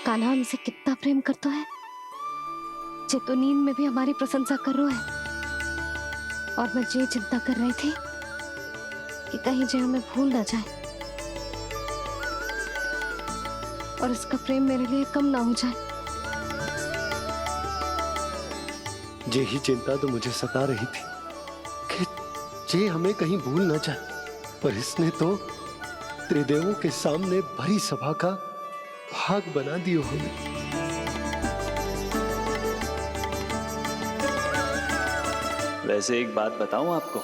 कान्हा हमसे कितना प्रेम करता है, जे तो नींद में भी हमारी प्रशंसा कर रहा है। और मैं ये चिंता कर रही थी कि कहीं जे हमें भूल ना जाए और इसका प्रेम मेरे लिए कम ना हो जाए। यही चिंता तो मुझे सता रही थी कि जे हमें कहीं भूल ना जाए, पर इसने तो त्रिदेवों के सामने भरी सभा का भाग बना दियो हमें। वैसे एक बात बताऊं आपको,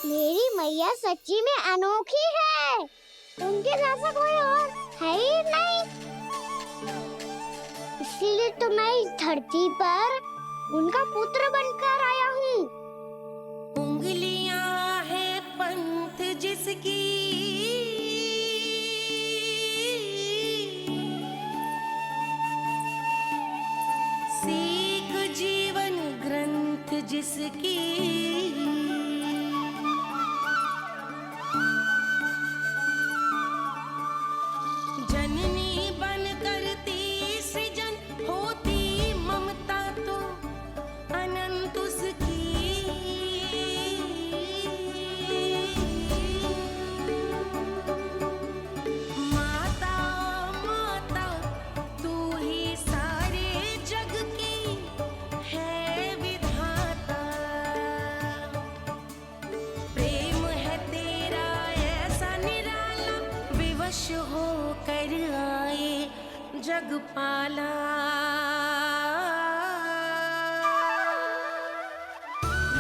मेरी मैया सच्ची में अनोखी है, उनके जैसा कोई और है ही नहीं। इसीलिए तो मैं इस धरती पर उनका पुत्र बनकर आया हूँ। उंगलियां है पंथ जिसकी, सीख जीवन ग्रंथ जिसकी, जननी बन करती सृजन, होती ममता तो अनंत उसकी। माता माता तू ही सारे जग की है विधाता, प्रेम है तेरा ऐसा निराला, विवश होकर आए जग पाला।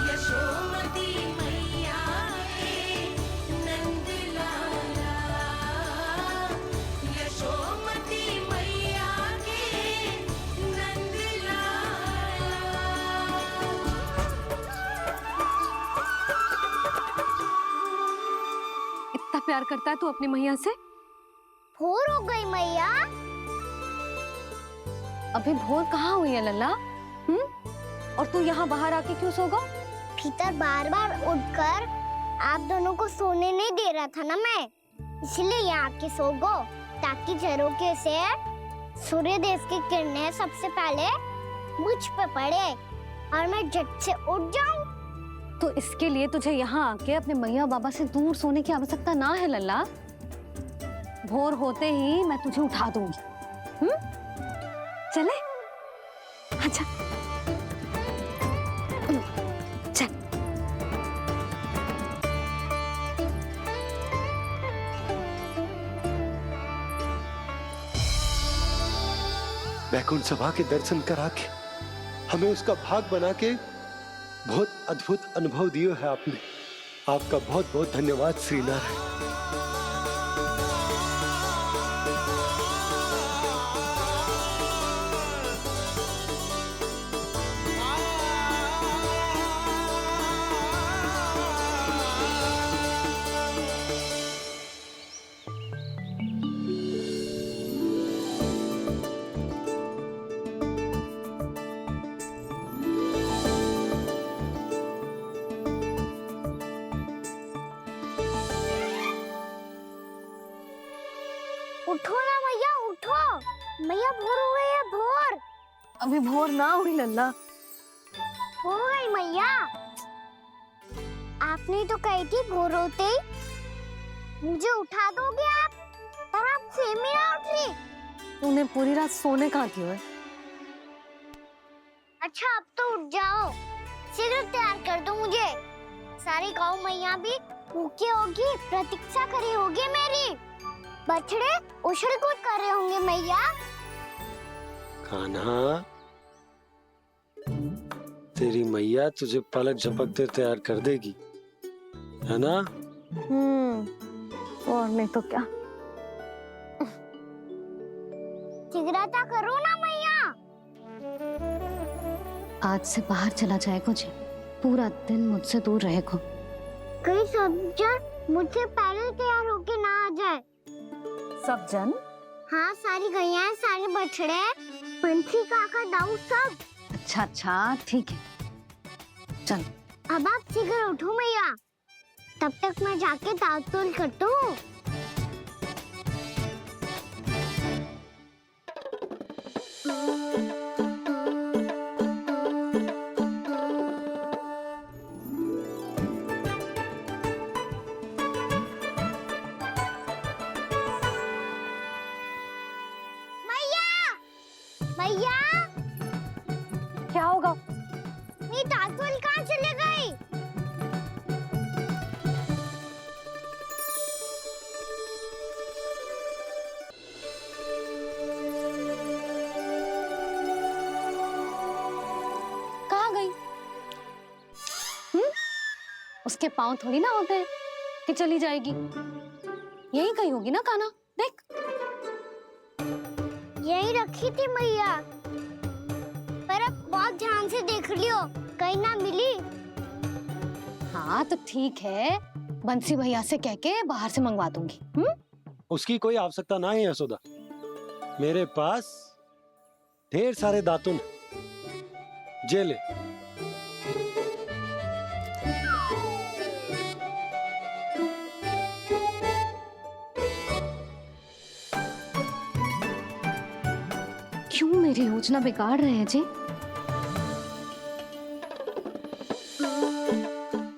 यशोमती मैया के नंद लाला, यशोमती मैया के नंद लाला। इतना प्यार करता है तू अपनी मैया से? भोर हो गई मैया। अभी भोर कहाँ हुई है लल्ला? और तू यहाँ बाहर आके क्यों सो गया? भीतर बार बार उठकर आप दोनों को सोने नहीं दे रहा था ना मैं, इसलिए यहाँ आके सो गो, ताकि झरोके से सूर्यदेव की किरणें सबसे पहले मुझ पे पड़े और मैं झट से उठ जाऊं। तो इसके लिए तुझे यहाँ आके अपने मैया बाबा से दूर सोने की आवश्यकता ना है लल्ला। भोर होते ही मैं तुझे उठा दूंगी। चले? अच्छा चल। वैकुंठ सभा के दर्शन करा के हमें उसका भाग बना के बहुत अद्भुत अनुभव दिया है आपने। आपका बहुत बहुत धन्यवाद श्रीनारायण। उठो ना मैया, उठो। मैया भोर हो गई है, भोर। अभी भोर ना हुई लल्ला। हो गई मैया। आपने तो कही थी भोर होते ही मुझे उठा दोगे आप, पर आप सेम ही ना उठ रही। तूने पूरी रात सोने कहाँ की है? अच्छा अब तो उठ जाओ, शीघ्र तैयार कर दो मुझे। सारी गाँव मैया भी भूखी होगी, प्रतीक्षा करी होगी मेरी। बछड़े उछल कूद कर रहे होंगे मैया। कान्हा, तेरी मैया तुझे पलक झपकते तैयार कर देगी, है ना? और नहीं तो क्या। शीघ्रता करो ना मैया। आज से बाहर चला जाएगा जी, पूरा दिन मुझसे दूर रहेगा। कहीं सब जन मुझसे पहले तैयार होके ना आ जाए। सब जन? हाँ, सारी गैया, सारे बछड़े, पंछी, काका, दाऊ सब। अच्छा अच्छा ठीक है, चल। अब आप शीघ्र उठो मैया, तब तक मैं जाके ताल-तोल करता हूँ। मैया, क्या होगा? मेरी ताल-तोल कहाँ चले गई? कहाँ गई? उसके पाँव थोड़ी ना होते हैं कि चली जाएगी। यही कहीं होगी ना कान्हा, देख। यही रखी थी मैया, पर अब बहुत ध्यान से देख लियो, कहीं ना मिली। हाँ तो ठीक है, बंसी भैया से कह के बाहर से मंगवा दूंगी। उसकी कोई आवश्यकता ना है यशोदा, मेरे पास ढेर सारे दातुन, जे ले। क्यों मेरी योजना बिगाड़ रहे हैं जी?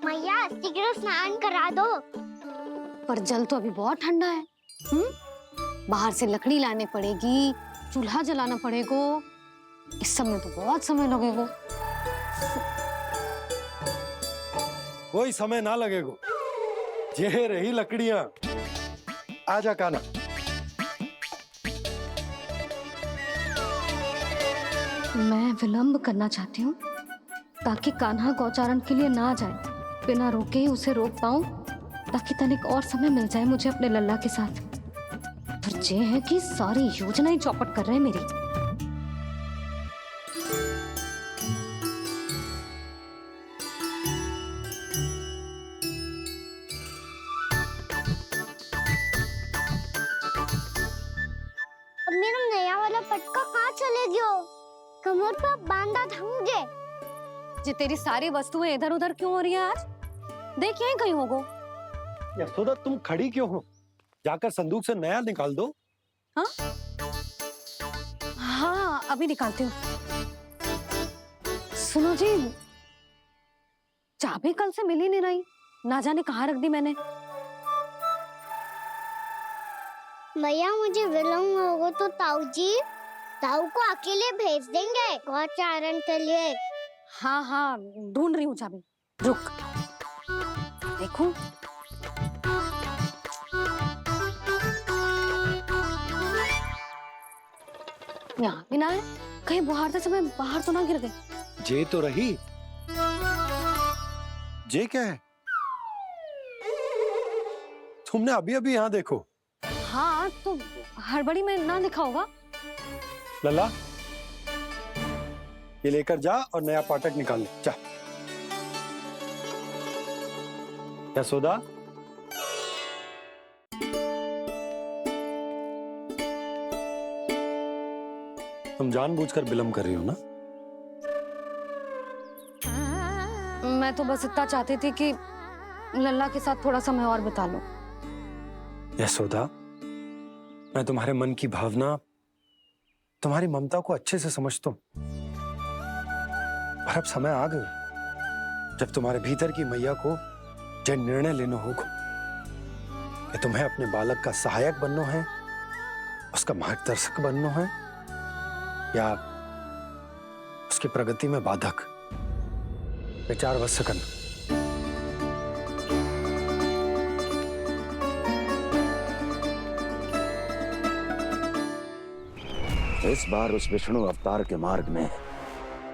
मैया शीघ्र स्नान करा दो। पर जल तो अभी बहुत ठंडा है। बाहर से लकड़ी लाने पड़ेगी, चूल्हा जलाना पड़ेगा। इस सब में तो बहुत समय लगेगा। कोई समय ना लगेगा, ये रही लकड़ियां। आजा कान्हा। मैं विलंब करना चाहती हूँ ताकि कान्हा गौचारण के लिए ना जाए। बिना रोके ही उसे रोक पाऊं, ताकि तनिक और समय मिल जाए मुझे अपने लल्ला के साथ। पर ये है कि सारी योजना ही चौपट कर रहे हैं मेरी। अब मेरा नया वाला पटका कहाँ चले गयो? कमर पर बांधा था मुझे। जी तेरी सारी वस्तुएं इधर उधर क्यों हो रही है आज? देख यहीं कहीं होगो। यशोदा तुम खड़ी क्यों हो? जाकर संदूक से नया निकाल दो। हाँ हाँ अभी निकालती हूँ। सुनो जी, चाबी कल से मिल ही नहीं रही, ना जाने कहाँ रख दी मैंने। मैया मुझे विलम्ब होगा तो ताऊ को अकेले भेज देंगे गौचारण के लिए। हाँ हाँ ढूंढ रही हूँ चाबी, रुक। देखूं। यहाँ भी ना है, कहीं बुहारते समय बाहर तो ना गिर गई। जे तो रही। जे क्या है? तुमने अभी अभी यहाँ देखो। हाँ तो हड़बड़ी में ना दिखा होगा। लल्ला ये लेकर जा और नया पाठक निकाल ले, जा। यशोदा तुम जानबूझकर विलम्ब कर रही हो ना? मैं तो बस इतना चाहती थी कि लल्ला के साथ थोड़ा समय और बिता लो। यशोदा मैं तुम्हारे मन की भावना, तुम्हारी ममता को अच्छे से समझता हूं, पर अब समय आ गया जब तुम्हारे भीतर की मैया को जो निर्णय लेना होगा कि तुम्हें अपने बालक का सहायक बनना है, उसका मार्गदर्शक बनना है, या उसकी प्रगति में बाधक। विचार अवश्य करना। इस बार उस विष्णु अवतार के मार्ग में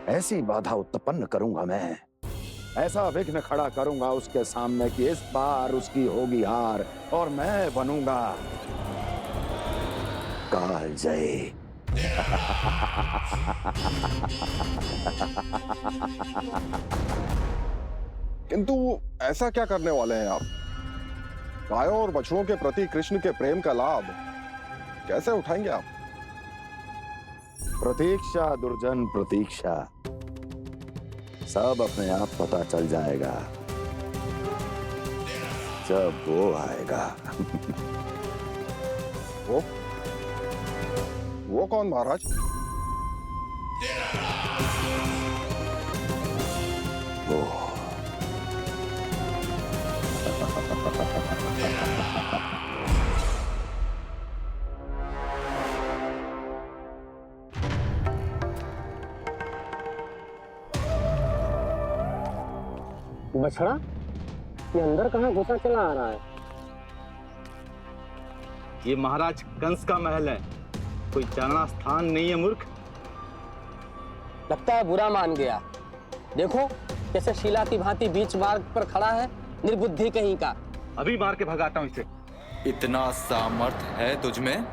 ऐसी बाधा उत्पन्न करूंगा मैं, ऐसा विघ्न खड़ा करूंगा उसके सामने कि इस बार उसकी होगी हार और मैं बनूंगा कालजयी। किंतु ऐसा क्या करने वाले हैं आप? गायों और बछड़ों के प्रति कृष्ण के प्रेम का लाभ कैसे उठाएंगे आप? प्रतीक्षा दुर्जन प्रतीक्षा, सब अपने आप पता चल जाएगा जब वो आएगा। वो कौन महाराज? वो बछड़ा ये अंदर कहाँ घुसा चला आ रहा है? ये महाराज कंस का महल है, कोई जाना स्थान नहीं है मूर्ख। लगता है बुरा मान गया। देखो कैसे शीला की भांति बीच मार्ग पर खड़ा है, निर्बुद्धि कहीं का। अभी मार के भगाता हूँ इसे। इतना सामर्थ है तुझमें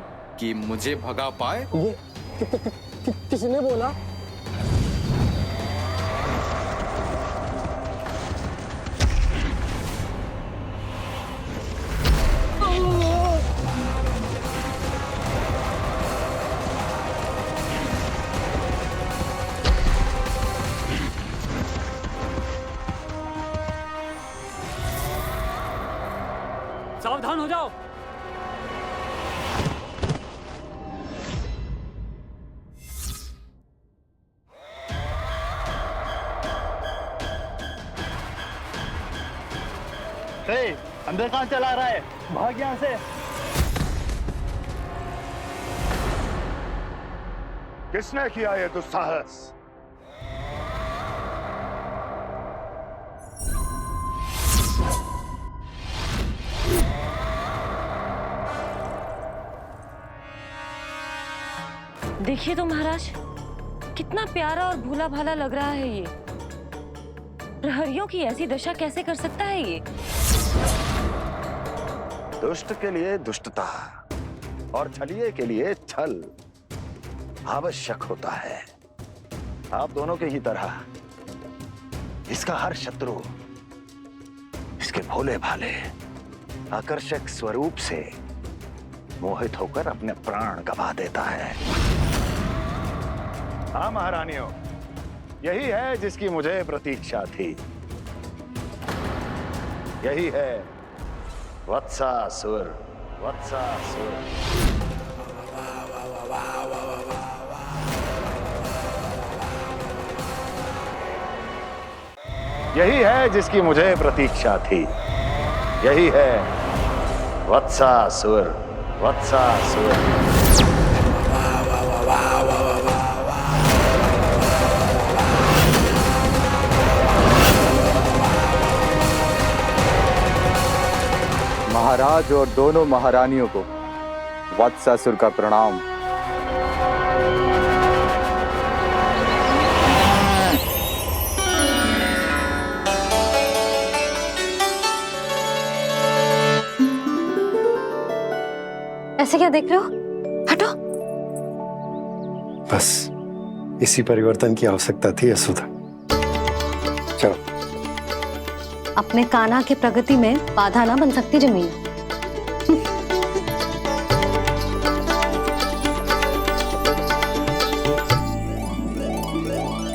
कि मुझे भगा पाए? ये किसने बोला? सावधान हो जाओ। अंदर कहाँ चला रहा है? भाग यहाँ से। किसने किया ये दुस्साहस? देखिए तो महाराज, कितना प्यारा और भोला भाला लग रहा है ये। प्रहरियों की ऐसी दशा कैसे कर सकता है ये? दुष्ट के लिए दुष्टता और छलिए के लिए छल आवश्यक होता है। आप दोनों के ही तरह इसका हर शत्रु इसके भोले भाले आकर्षक स्वरूप से मोहित होकर अपने प्राण गवा देता है। हाँ महारानियों, यही है जिसकी मुझे प्रतीक्षा थी। यही है वत्सासुर। वत्सासुर। यही है जिसकी मुझे प्रतीक्षा थी। यही है वत्सासुर। वत्सासुर। महाराज और दोनों महारानियों को वत्सासुर का प्रणाम। ऐसे क्या देख रहे हो? हटो। बस इसी परिवर्तन की आवश्यकता थी यशोदा। चलो। अपने कान्हा की प्रगति में बाधा ना बन सकती जमीन।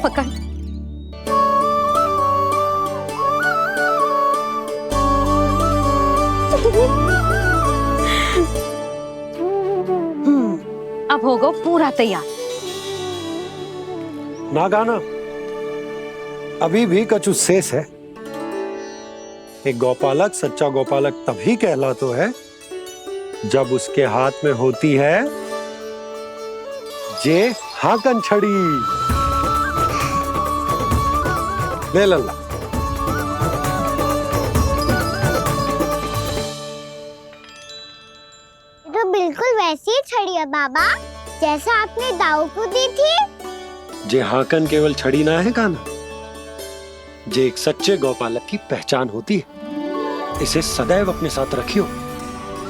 पकड़। अब होगा पूरा तैयार। ना गाना, अभी भी कुछ शेष है। एक गौपालक सच्चा गौपालक तभी कहलाता है जब उसके हाथ में होती है जे हाकन छड़ी। ले लल्ला। तो बिल्कुल वैसी ही छड़ी है बाबा जैसा आपने दाऊ को दी थी। जे हाकन केवल छड़ी ना है कान्हा, जे एक सच्चे गौपालक की पहचान होती है। इसे सदैव अपने साथ रखियो।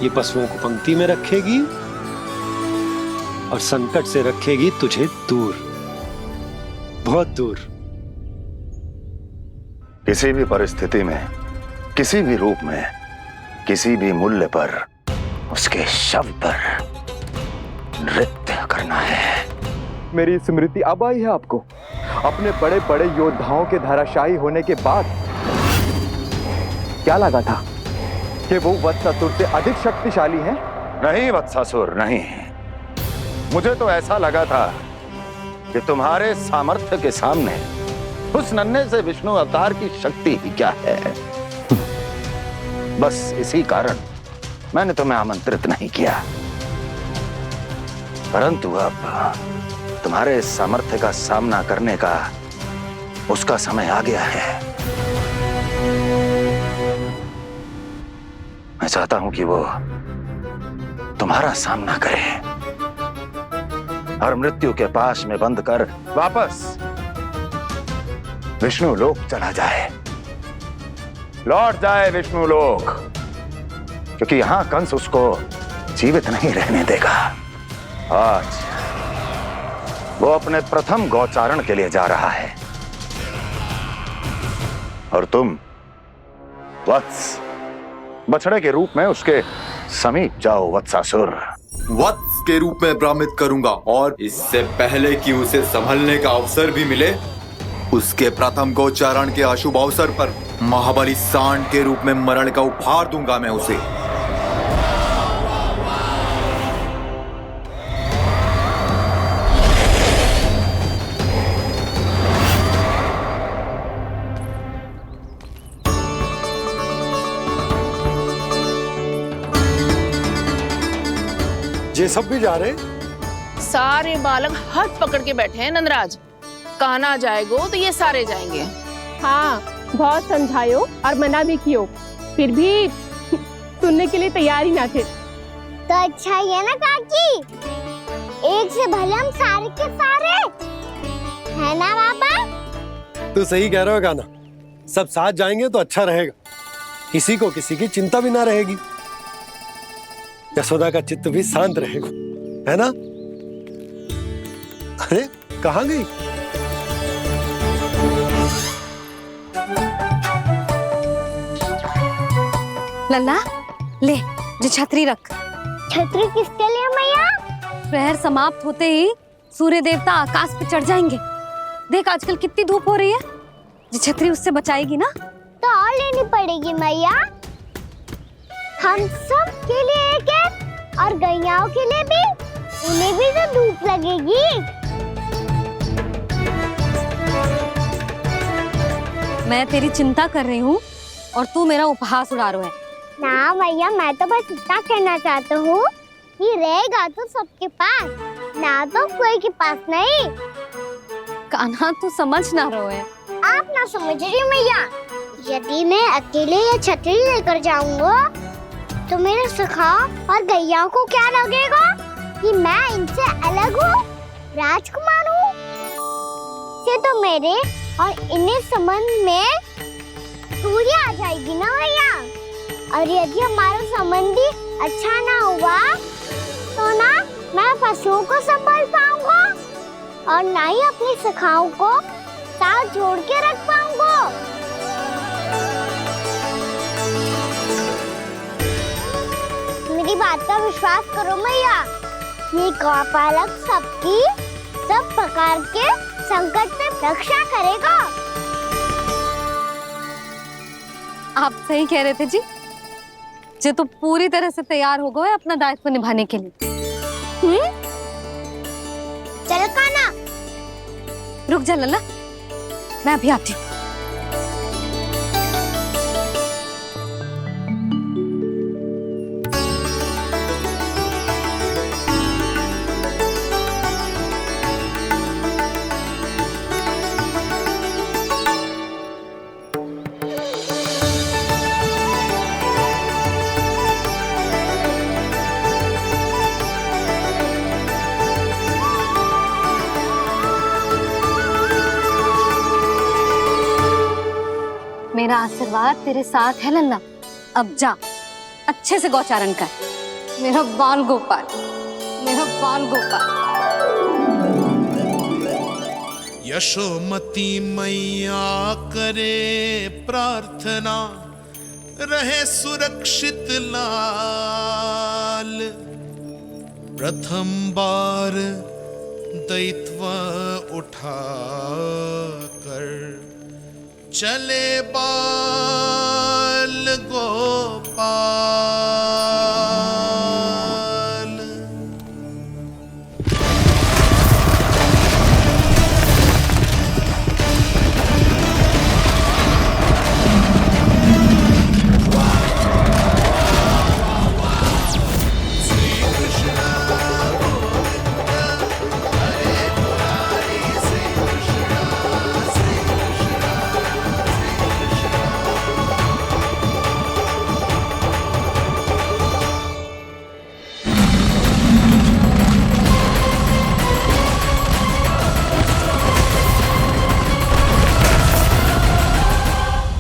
ये पशुओं को पंक्ति में रखेगी और संकट से रखेगी तुझे दूर, बहुत दूर। किसी भी परिस्थिति में, किसी भी रूप में, किसी भी मूल्य पर उसके शव पर नृत्य करना है। मेरी स्मृति अब आई है आपको? अपने बड़े बड़े योद्धाओं के धराशायी होने के बाद क्या लगा था कि वो वत्सासुर से अधिक शक्तिशाली हैं? नहीं वत्सासुर, नहीं। मुझे तो ऐसा लगा था कि तुम्हारे सामर्थ्य के सामने उस नन्हे से विष्णु अवतार की शक्ति ही क्या है। बस इसी कारण मैंने तुम्हें आमंत्रित नहीं किया। परंतु अब तुम्हारे सामर्थ्य का सामना करने का उसका समय आ गया है। मैं चाहता हूं कि वो तुम्हारा सामना करे और मृत्यु के पाश में बंद कर वापस विष्णु लोक चला जाए, लौट जाए विष्णु लोक, क्योंकि यहां कंस उसको जीवित नहीं रहने देगा। आज वो अपने प्रथम गौचारण के लिए जा रहा है और तुम वत्स बछड़े के रूप में उसके समीप जाओ वत्सासुर। वत्स के रूप में भ्रमित करूंगा और इससे पहले कि उसे संभलने का अवसर भी मिले, उसके प्रथम गोचारण के अशुभ अवसर पर महाबली सांड के रूप में मरण का उपहार दूंगा मैं उसे। ये सब भी जा रहे? सारे बालक हाथ पकड़ के बैठे हैं नंदराज। कान्हा जाएगो तो ये सारे जाएंगे। हाँ, बहुत समझायो और मना भी कियो, फिर भी सुनने के लिए तैयार ही ना थे। तो अच्छा ही है ना काकी, एक से भले हम सारे के सारे है ना बाबा। तू सही कह रहे हो कान्हा, सब साथ जाएंगे तो अच्छा रहेगा, किसी को किसी की चिंता भी ना रहेगी, यशोदा का चित्त भी शांत रहेगा, है ना? अरे कहाँ गई? लल्ला ले, जो छतरी रख। छतरी किसके लिए मैया? प्रहर समाप्त होते ही सूर्य देवता आकाश पे चढ़ जाएंगे। देख आजकल कितनी धूप हो रही है, जो छतरी उससे बचाएगी ना। तो और लेनी पड़ेगी मैया। हम सब के लिए एक एक और गैयाओं के लिए भी, उन्हें भी तो धूप लगेगी। मैं तेरी चिंता कर रही हूँ और तू मेरा उपहास उड़ा रहा है। ना मैया, मैं तो बस इतना कहना चाहता हूँ कि रहेगा तो सबके पास, ना तो कोई के पास नहीं। कान्हा तू समझ ना रहो है। आप ना समझ रही मैया। यदि मैं अकेले ये छतरी लेकर जाऊंगा तो मेरे सखा और गैयाओं को क्या लगेगा कि मैं इनसे अलग हूँ, राजकुमार हूँ। ये तो मेरे और इन्हें संबंध में दूरी आ जाएगी ना भैया। और यदि हमारा संबंध ही अच्छा ना हुआ तो ना मैं पशुओं को संभाल पाऊंगा और ना ही अपनी सखाओं को साथ जोड़ के रख पाऊंगा। मेरी बात का विश्वास करो मैया, ये गौपालक सबकी सब प्रकार के संकट से रक्षा करेगा। आप सही कह रहे थे जी। जे तो पूरी तरह से तैयार हो गए अपना दायित्व निभाने के लिए। चल कान्हा। रुक जा लल्ला, मैं अभी आती हूँ। मेरा आशीर्वाद तेरे साथ है लल्ला। अब जा, अच्छे से गौचारण कर। मेरा बाल गोपाल, मेरा बाल गोपाल। यशोमती मैया करे प्रार्थना, रहे सुरक्षित लाल। प्रथम बार दैत्व उठा कर चले बाल गोपाल।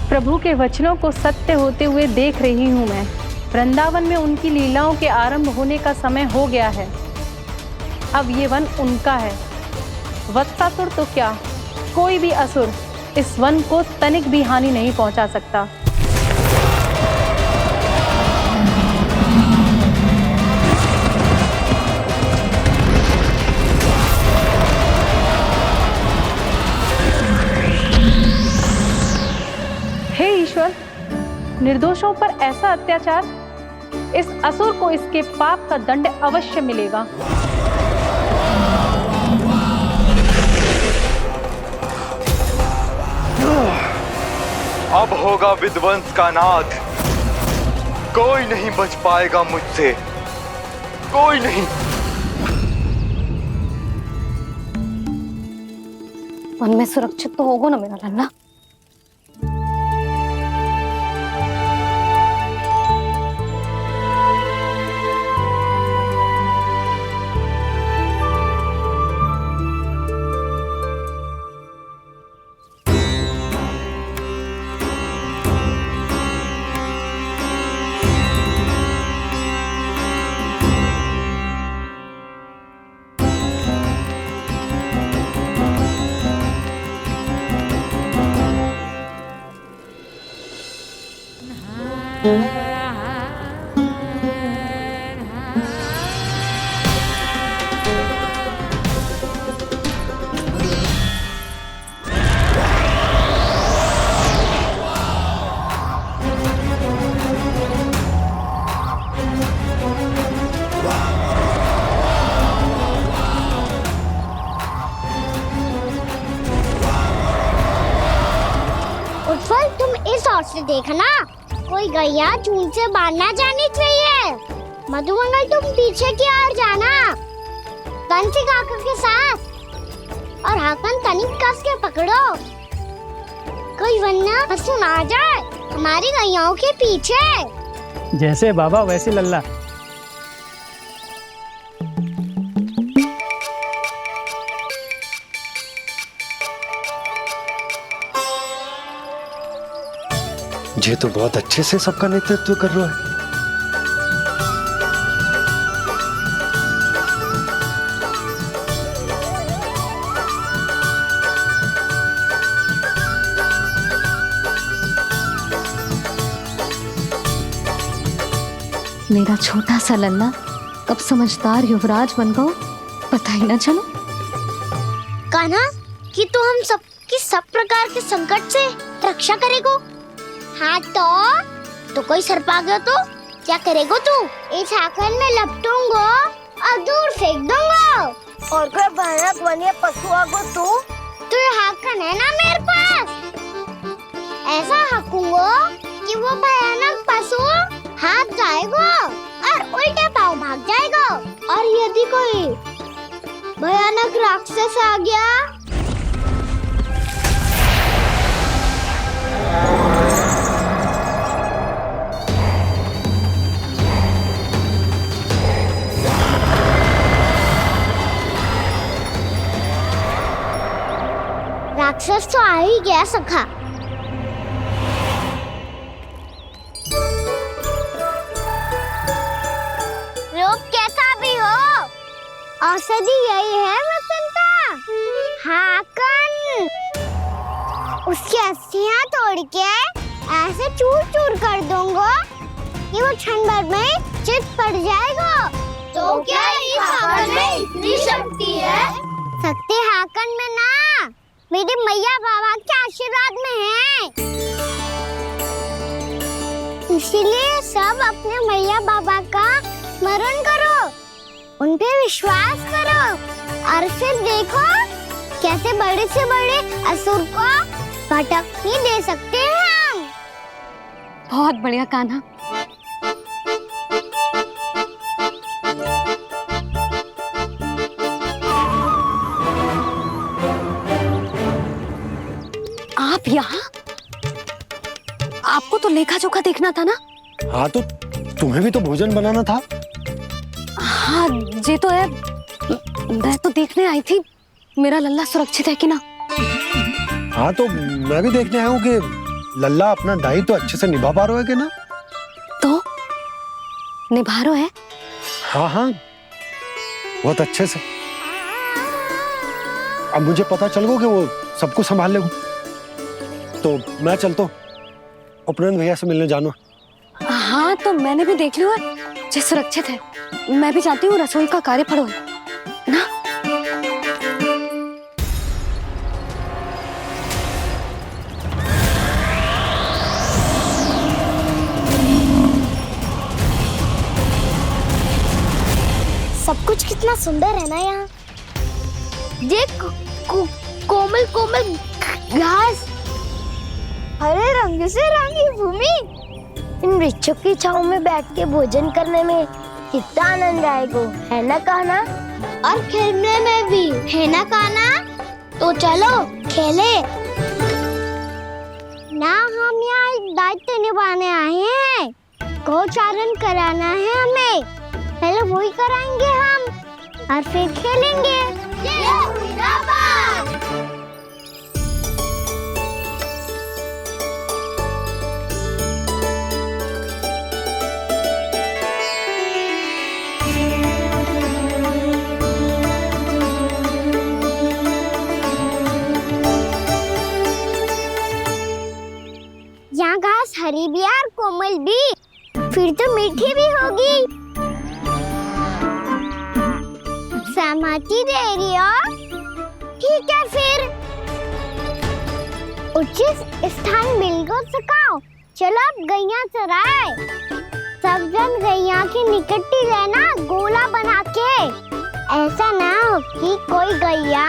प्रभु के वचनों को सत्य होते हुए देख रही हूँ मैं। वृंदावन में उनकी लीलाओं के आरंभ होने का समय हो गया है। अब ये वन उनका है। वत्सासुर तो क्या, कोई भी असुर इस वन को तनिक भी हानि नहीं पहुंचा सकता। हे ईश्वर, निर्दोषों पर ऐसा अत्याचार, इस असुर को इसके पाप का दंड अवश्य मिलेगा। अब होगा विध्वंस का नाद। कोई नहीं बच पाएगा मुझसे, कोई नहीं। वन में सुरक्षित तो होगा ना मेरा लल्ला। गौर से देखना, कोई गैया झूठ से बाहर ना जानी चाहिए। मधुमंगल तुम पीछे की ओर जाना, कंसी काका के साथ, और हाकन तनिक कस के पकड़ो, कोई वरना पशु ना जाए हमारी गैयाओं के पीछे। जैसे बाबा वैसे लल्ला। ये तो बहुत अच्छे से सबका नेतृत्व कर रहा है। मेरा छोटा सा लल्ला कब समझदार युवराज बन गो पता ही ना चलो। कान्हा कि तू हम सबकी सब प्रकार के संकट से रक्षा करेगो। हाँ तो कोई सर्प आ गया तो क्या करेगो तू? इस हाकन में लपटूंगो और दूर फेंक दूंगा। और कोई भयानक वन्य पशु आगो तो ये हाकन है ना मेरे पास, ऐसा हाकूंगो कि वो भयानक पशु हाथ जाएगा और उल्टे पाँव भाग जाएगा। और यदि कोई भयानक राक्षस आ गया राक्षस तो आ ही गया सखा। रूप कैसा भी हो औषधि यही है वसंता। हाकन उसकी अस्थियां तोड़ के ऐसे चूर चूर कर दूंगा कि वो क्षण भर में चित पड़ जाएगा। तो क्या इस हाकन में इतनी शक्ति है? शक्ति हाकन में ना मेरे मैया बाबा के आशीर्वाद में है। इसीलिए सब अपने मैया बाबा का स्मरण करो, उन पे विश्वास करो और फिर देखो कैसे बड़े से बड़े असुर को भटकने दे सकते हैं हम। बहुत बढ़िया कान्हा। आप यहाँ? आपको तो लेखा जोखा देखना था ना? हाँ तो तुम्हें भी तो भोजन बनाना था। हाँ ये तो है, मैं तो देखने आई थी मेरा लल्ला सुरक्षित है कि ना। हाँ तो मैं भी देखने आया हूँ कि लल्ला अपना दायित्व तो अच्छे से निभा पा रहा है कि ना। तो निभा रहा है? हाँ हाँ बहुत अच्छे से। अब मुझे पता चल गया कि वो सबको संभाल लेगा। तो मैं चलता हूँ, उपनंद भैया से मिलने जानो। हाँ तो मैंने भी देख लिया जो सुरक्षित है। मैं भी चाहती हूँ रसोई का कार्य पड़ो ना। सब कुछ कितना सुंदर है ना यहाँ। ये कोमल कोमल घास, हरे रंग से रंगी भूमि, इन वृक्षों की छांव में बैठ के भोजन करने में कितना आनंद आएगा, है ना कान्हा? और खेलने में भी, है ना कान्हा? तो चलो खेले ना। हम यहाँ एक दायित्व निभाने आए हैं, गोचारण कराना है हमें। पहले वही कराएंगे हम और फिर खेलेंगे। ये हुई ना बात। यहाँ घास हरी भी और कोमल भी, फिर तो मीठी भी होगी। सहमति दे रही हो? ठीक है फिर उचित स्थान मिलकर सकाओ। चलो अब गैया चराए। सब जन गैया की निकटती रहना गोला बना के। ऐसा ना हो कि कोई गैया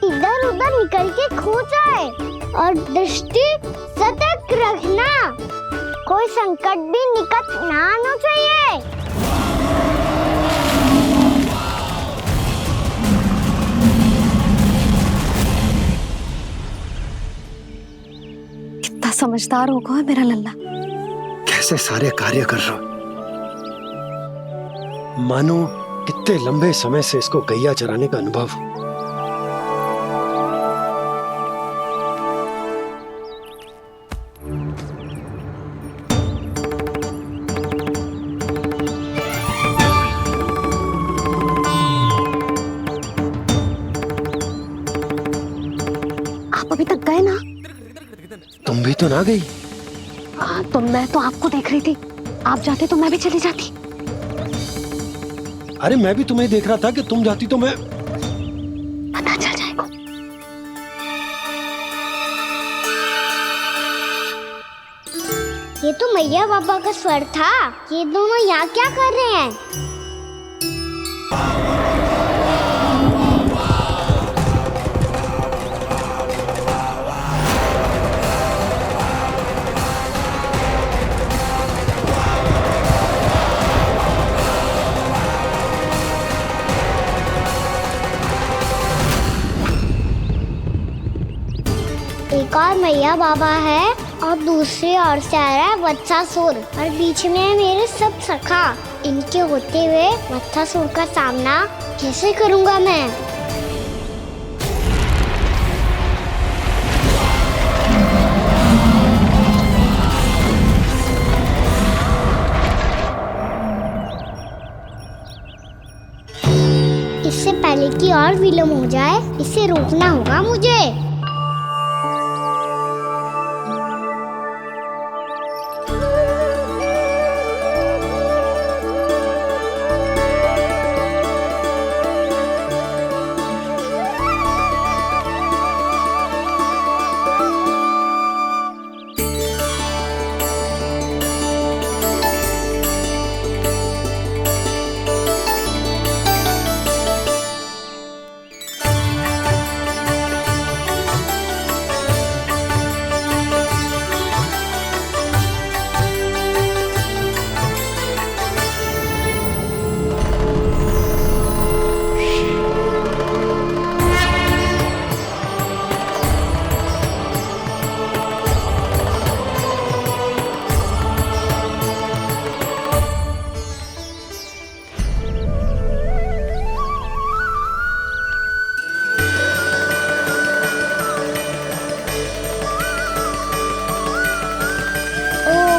इधर उधर निकल के खो जाए और दृष्टि सतर्क ठीक रखना, कोई संकट भी निकट ना आना चाहिए। कितना समझदार होगा मेरा लल्ला। कैसे सारे कार्य कर रहा, मानो कितने लंबे समय से इसको गैया चराने का अनुभव हो। आप अभी तक गए ना? तुम भी तो ना गई। तो मैं तो आपको देख रही थी, आप जाते तो मैं भी चली जाती। अरे मैं भी तुम्हें देख रहा था कि तुम जाती तो मैं। पता चल जाएगा। ये तो मैया बाबा का स्वर था। ये दोनों यहाँ क्या कर रहे हैं? एक और मैया बाबा है और दूसरी ओर से आ रहा है वत्सासुर और बीच में है मेरे सब सखा। इनके होते हुए वत्सासुर का सामना कैसे करूंगा मैं? इससे पहले कि और विलम्ब हो जाए, इसे रोकना होगा मुझे।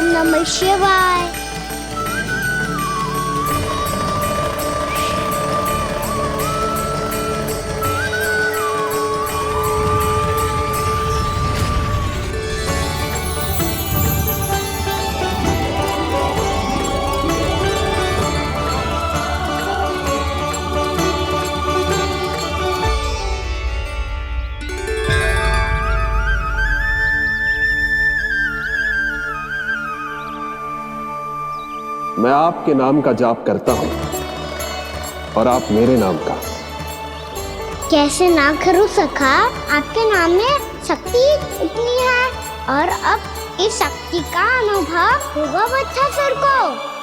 नमः शिवाय। मैं आपके नाम का जाप करता हूं और आप मेरे नाम का। कैसे ना करूं सखा, आपके नाम में शक्ति इतनी है और अब इस शक्ति का अनुभव होगा वत्सासुर को।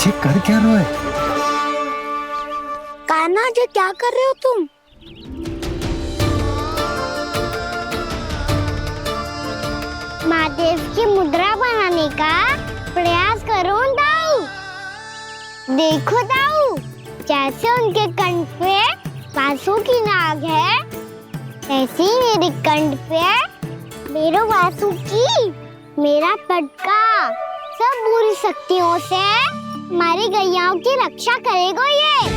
ये कर क्या रहे हो? कान्हा जी क्या कर रहे हो तुम? महादेव की मुद्रा बनाने का प्रयास करो दाऊ। देखो दाऊ, जैसे उनके कंठ पे वासु की नाग है, ऐसे ही मेरे कंठ पे मेरे वासु की मेरा पटका सब बुरी शक्तियों से हमारी गैयाओं की रक्षा करेगा ये।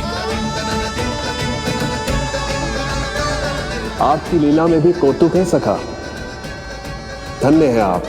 आपकी लीला में भी कौतुक है सखा। धन्य है आप।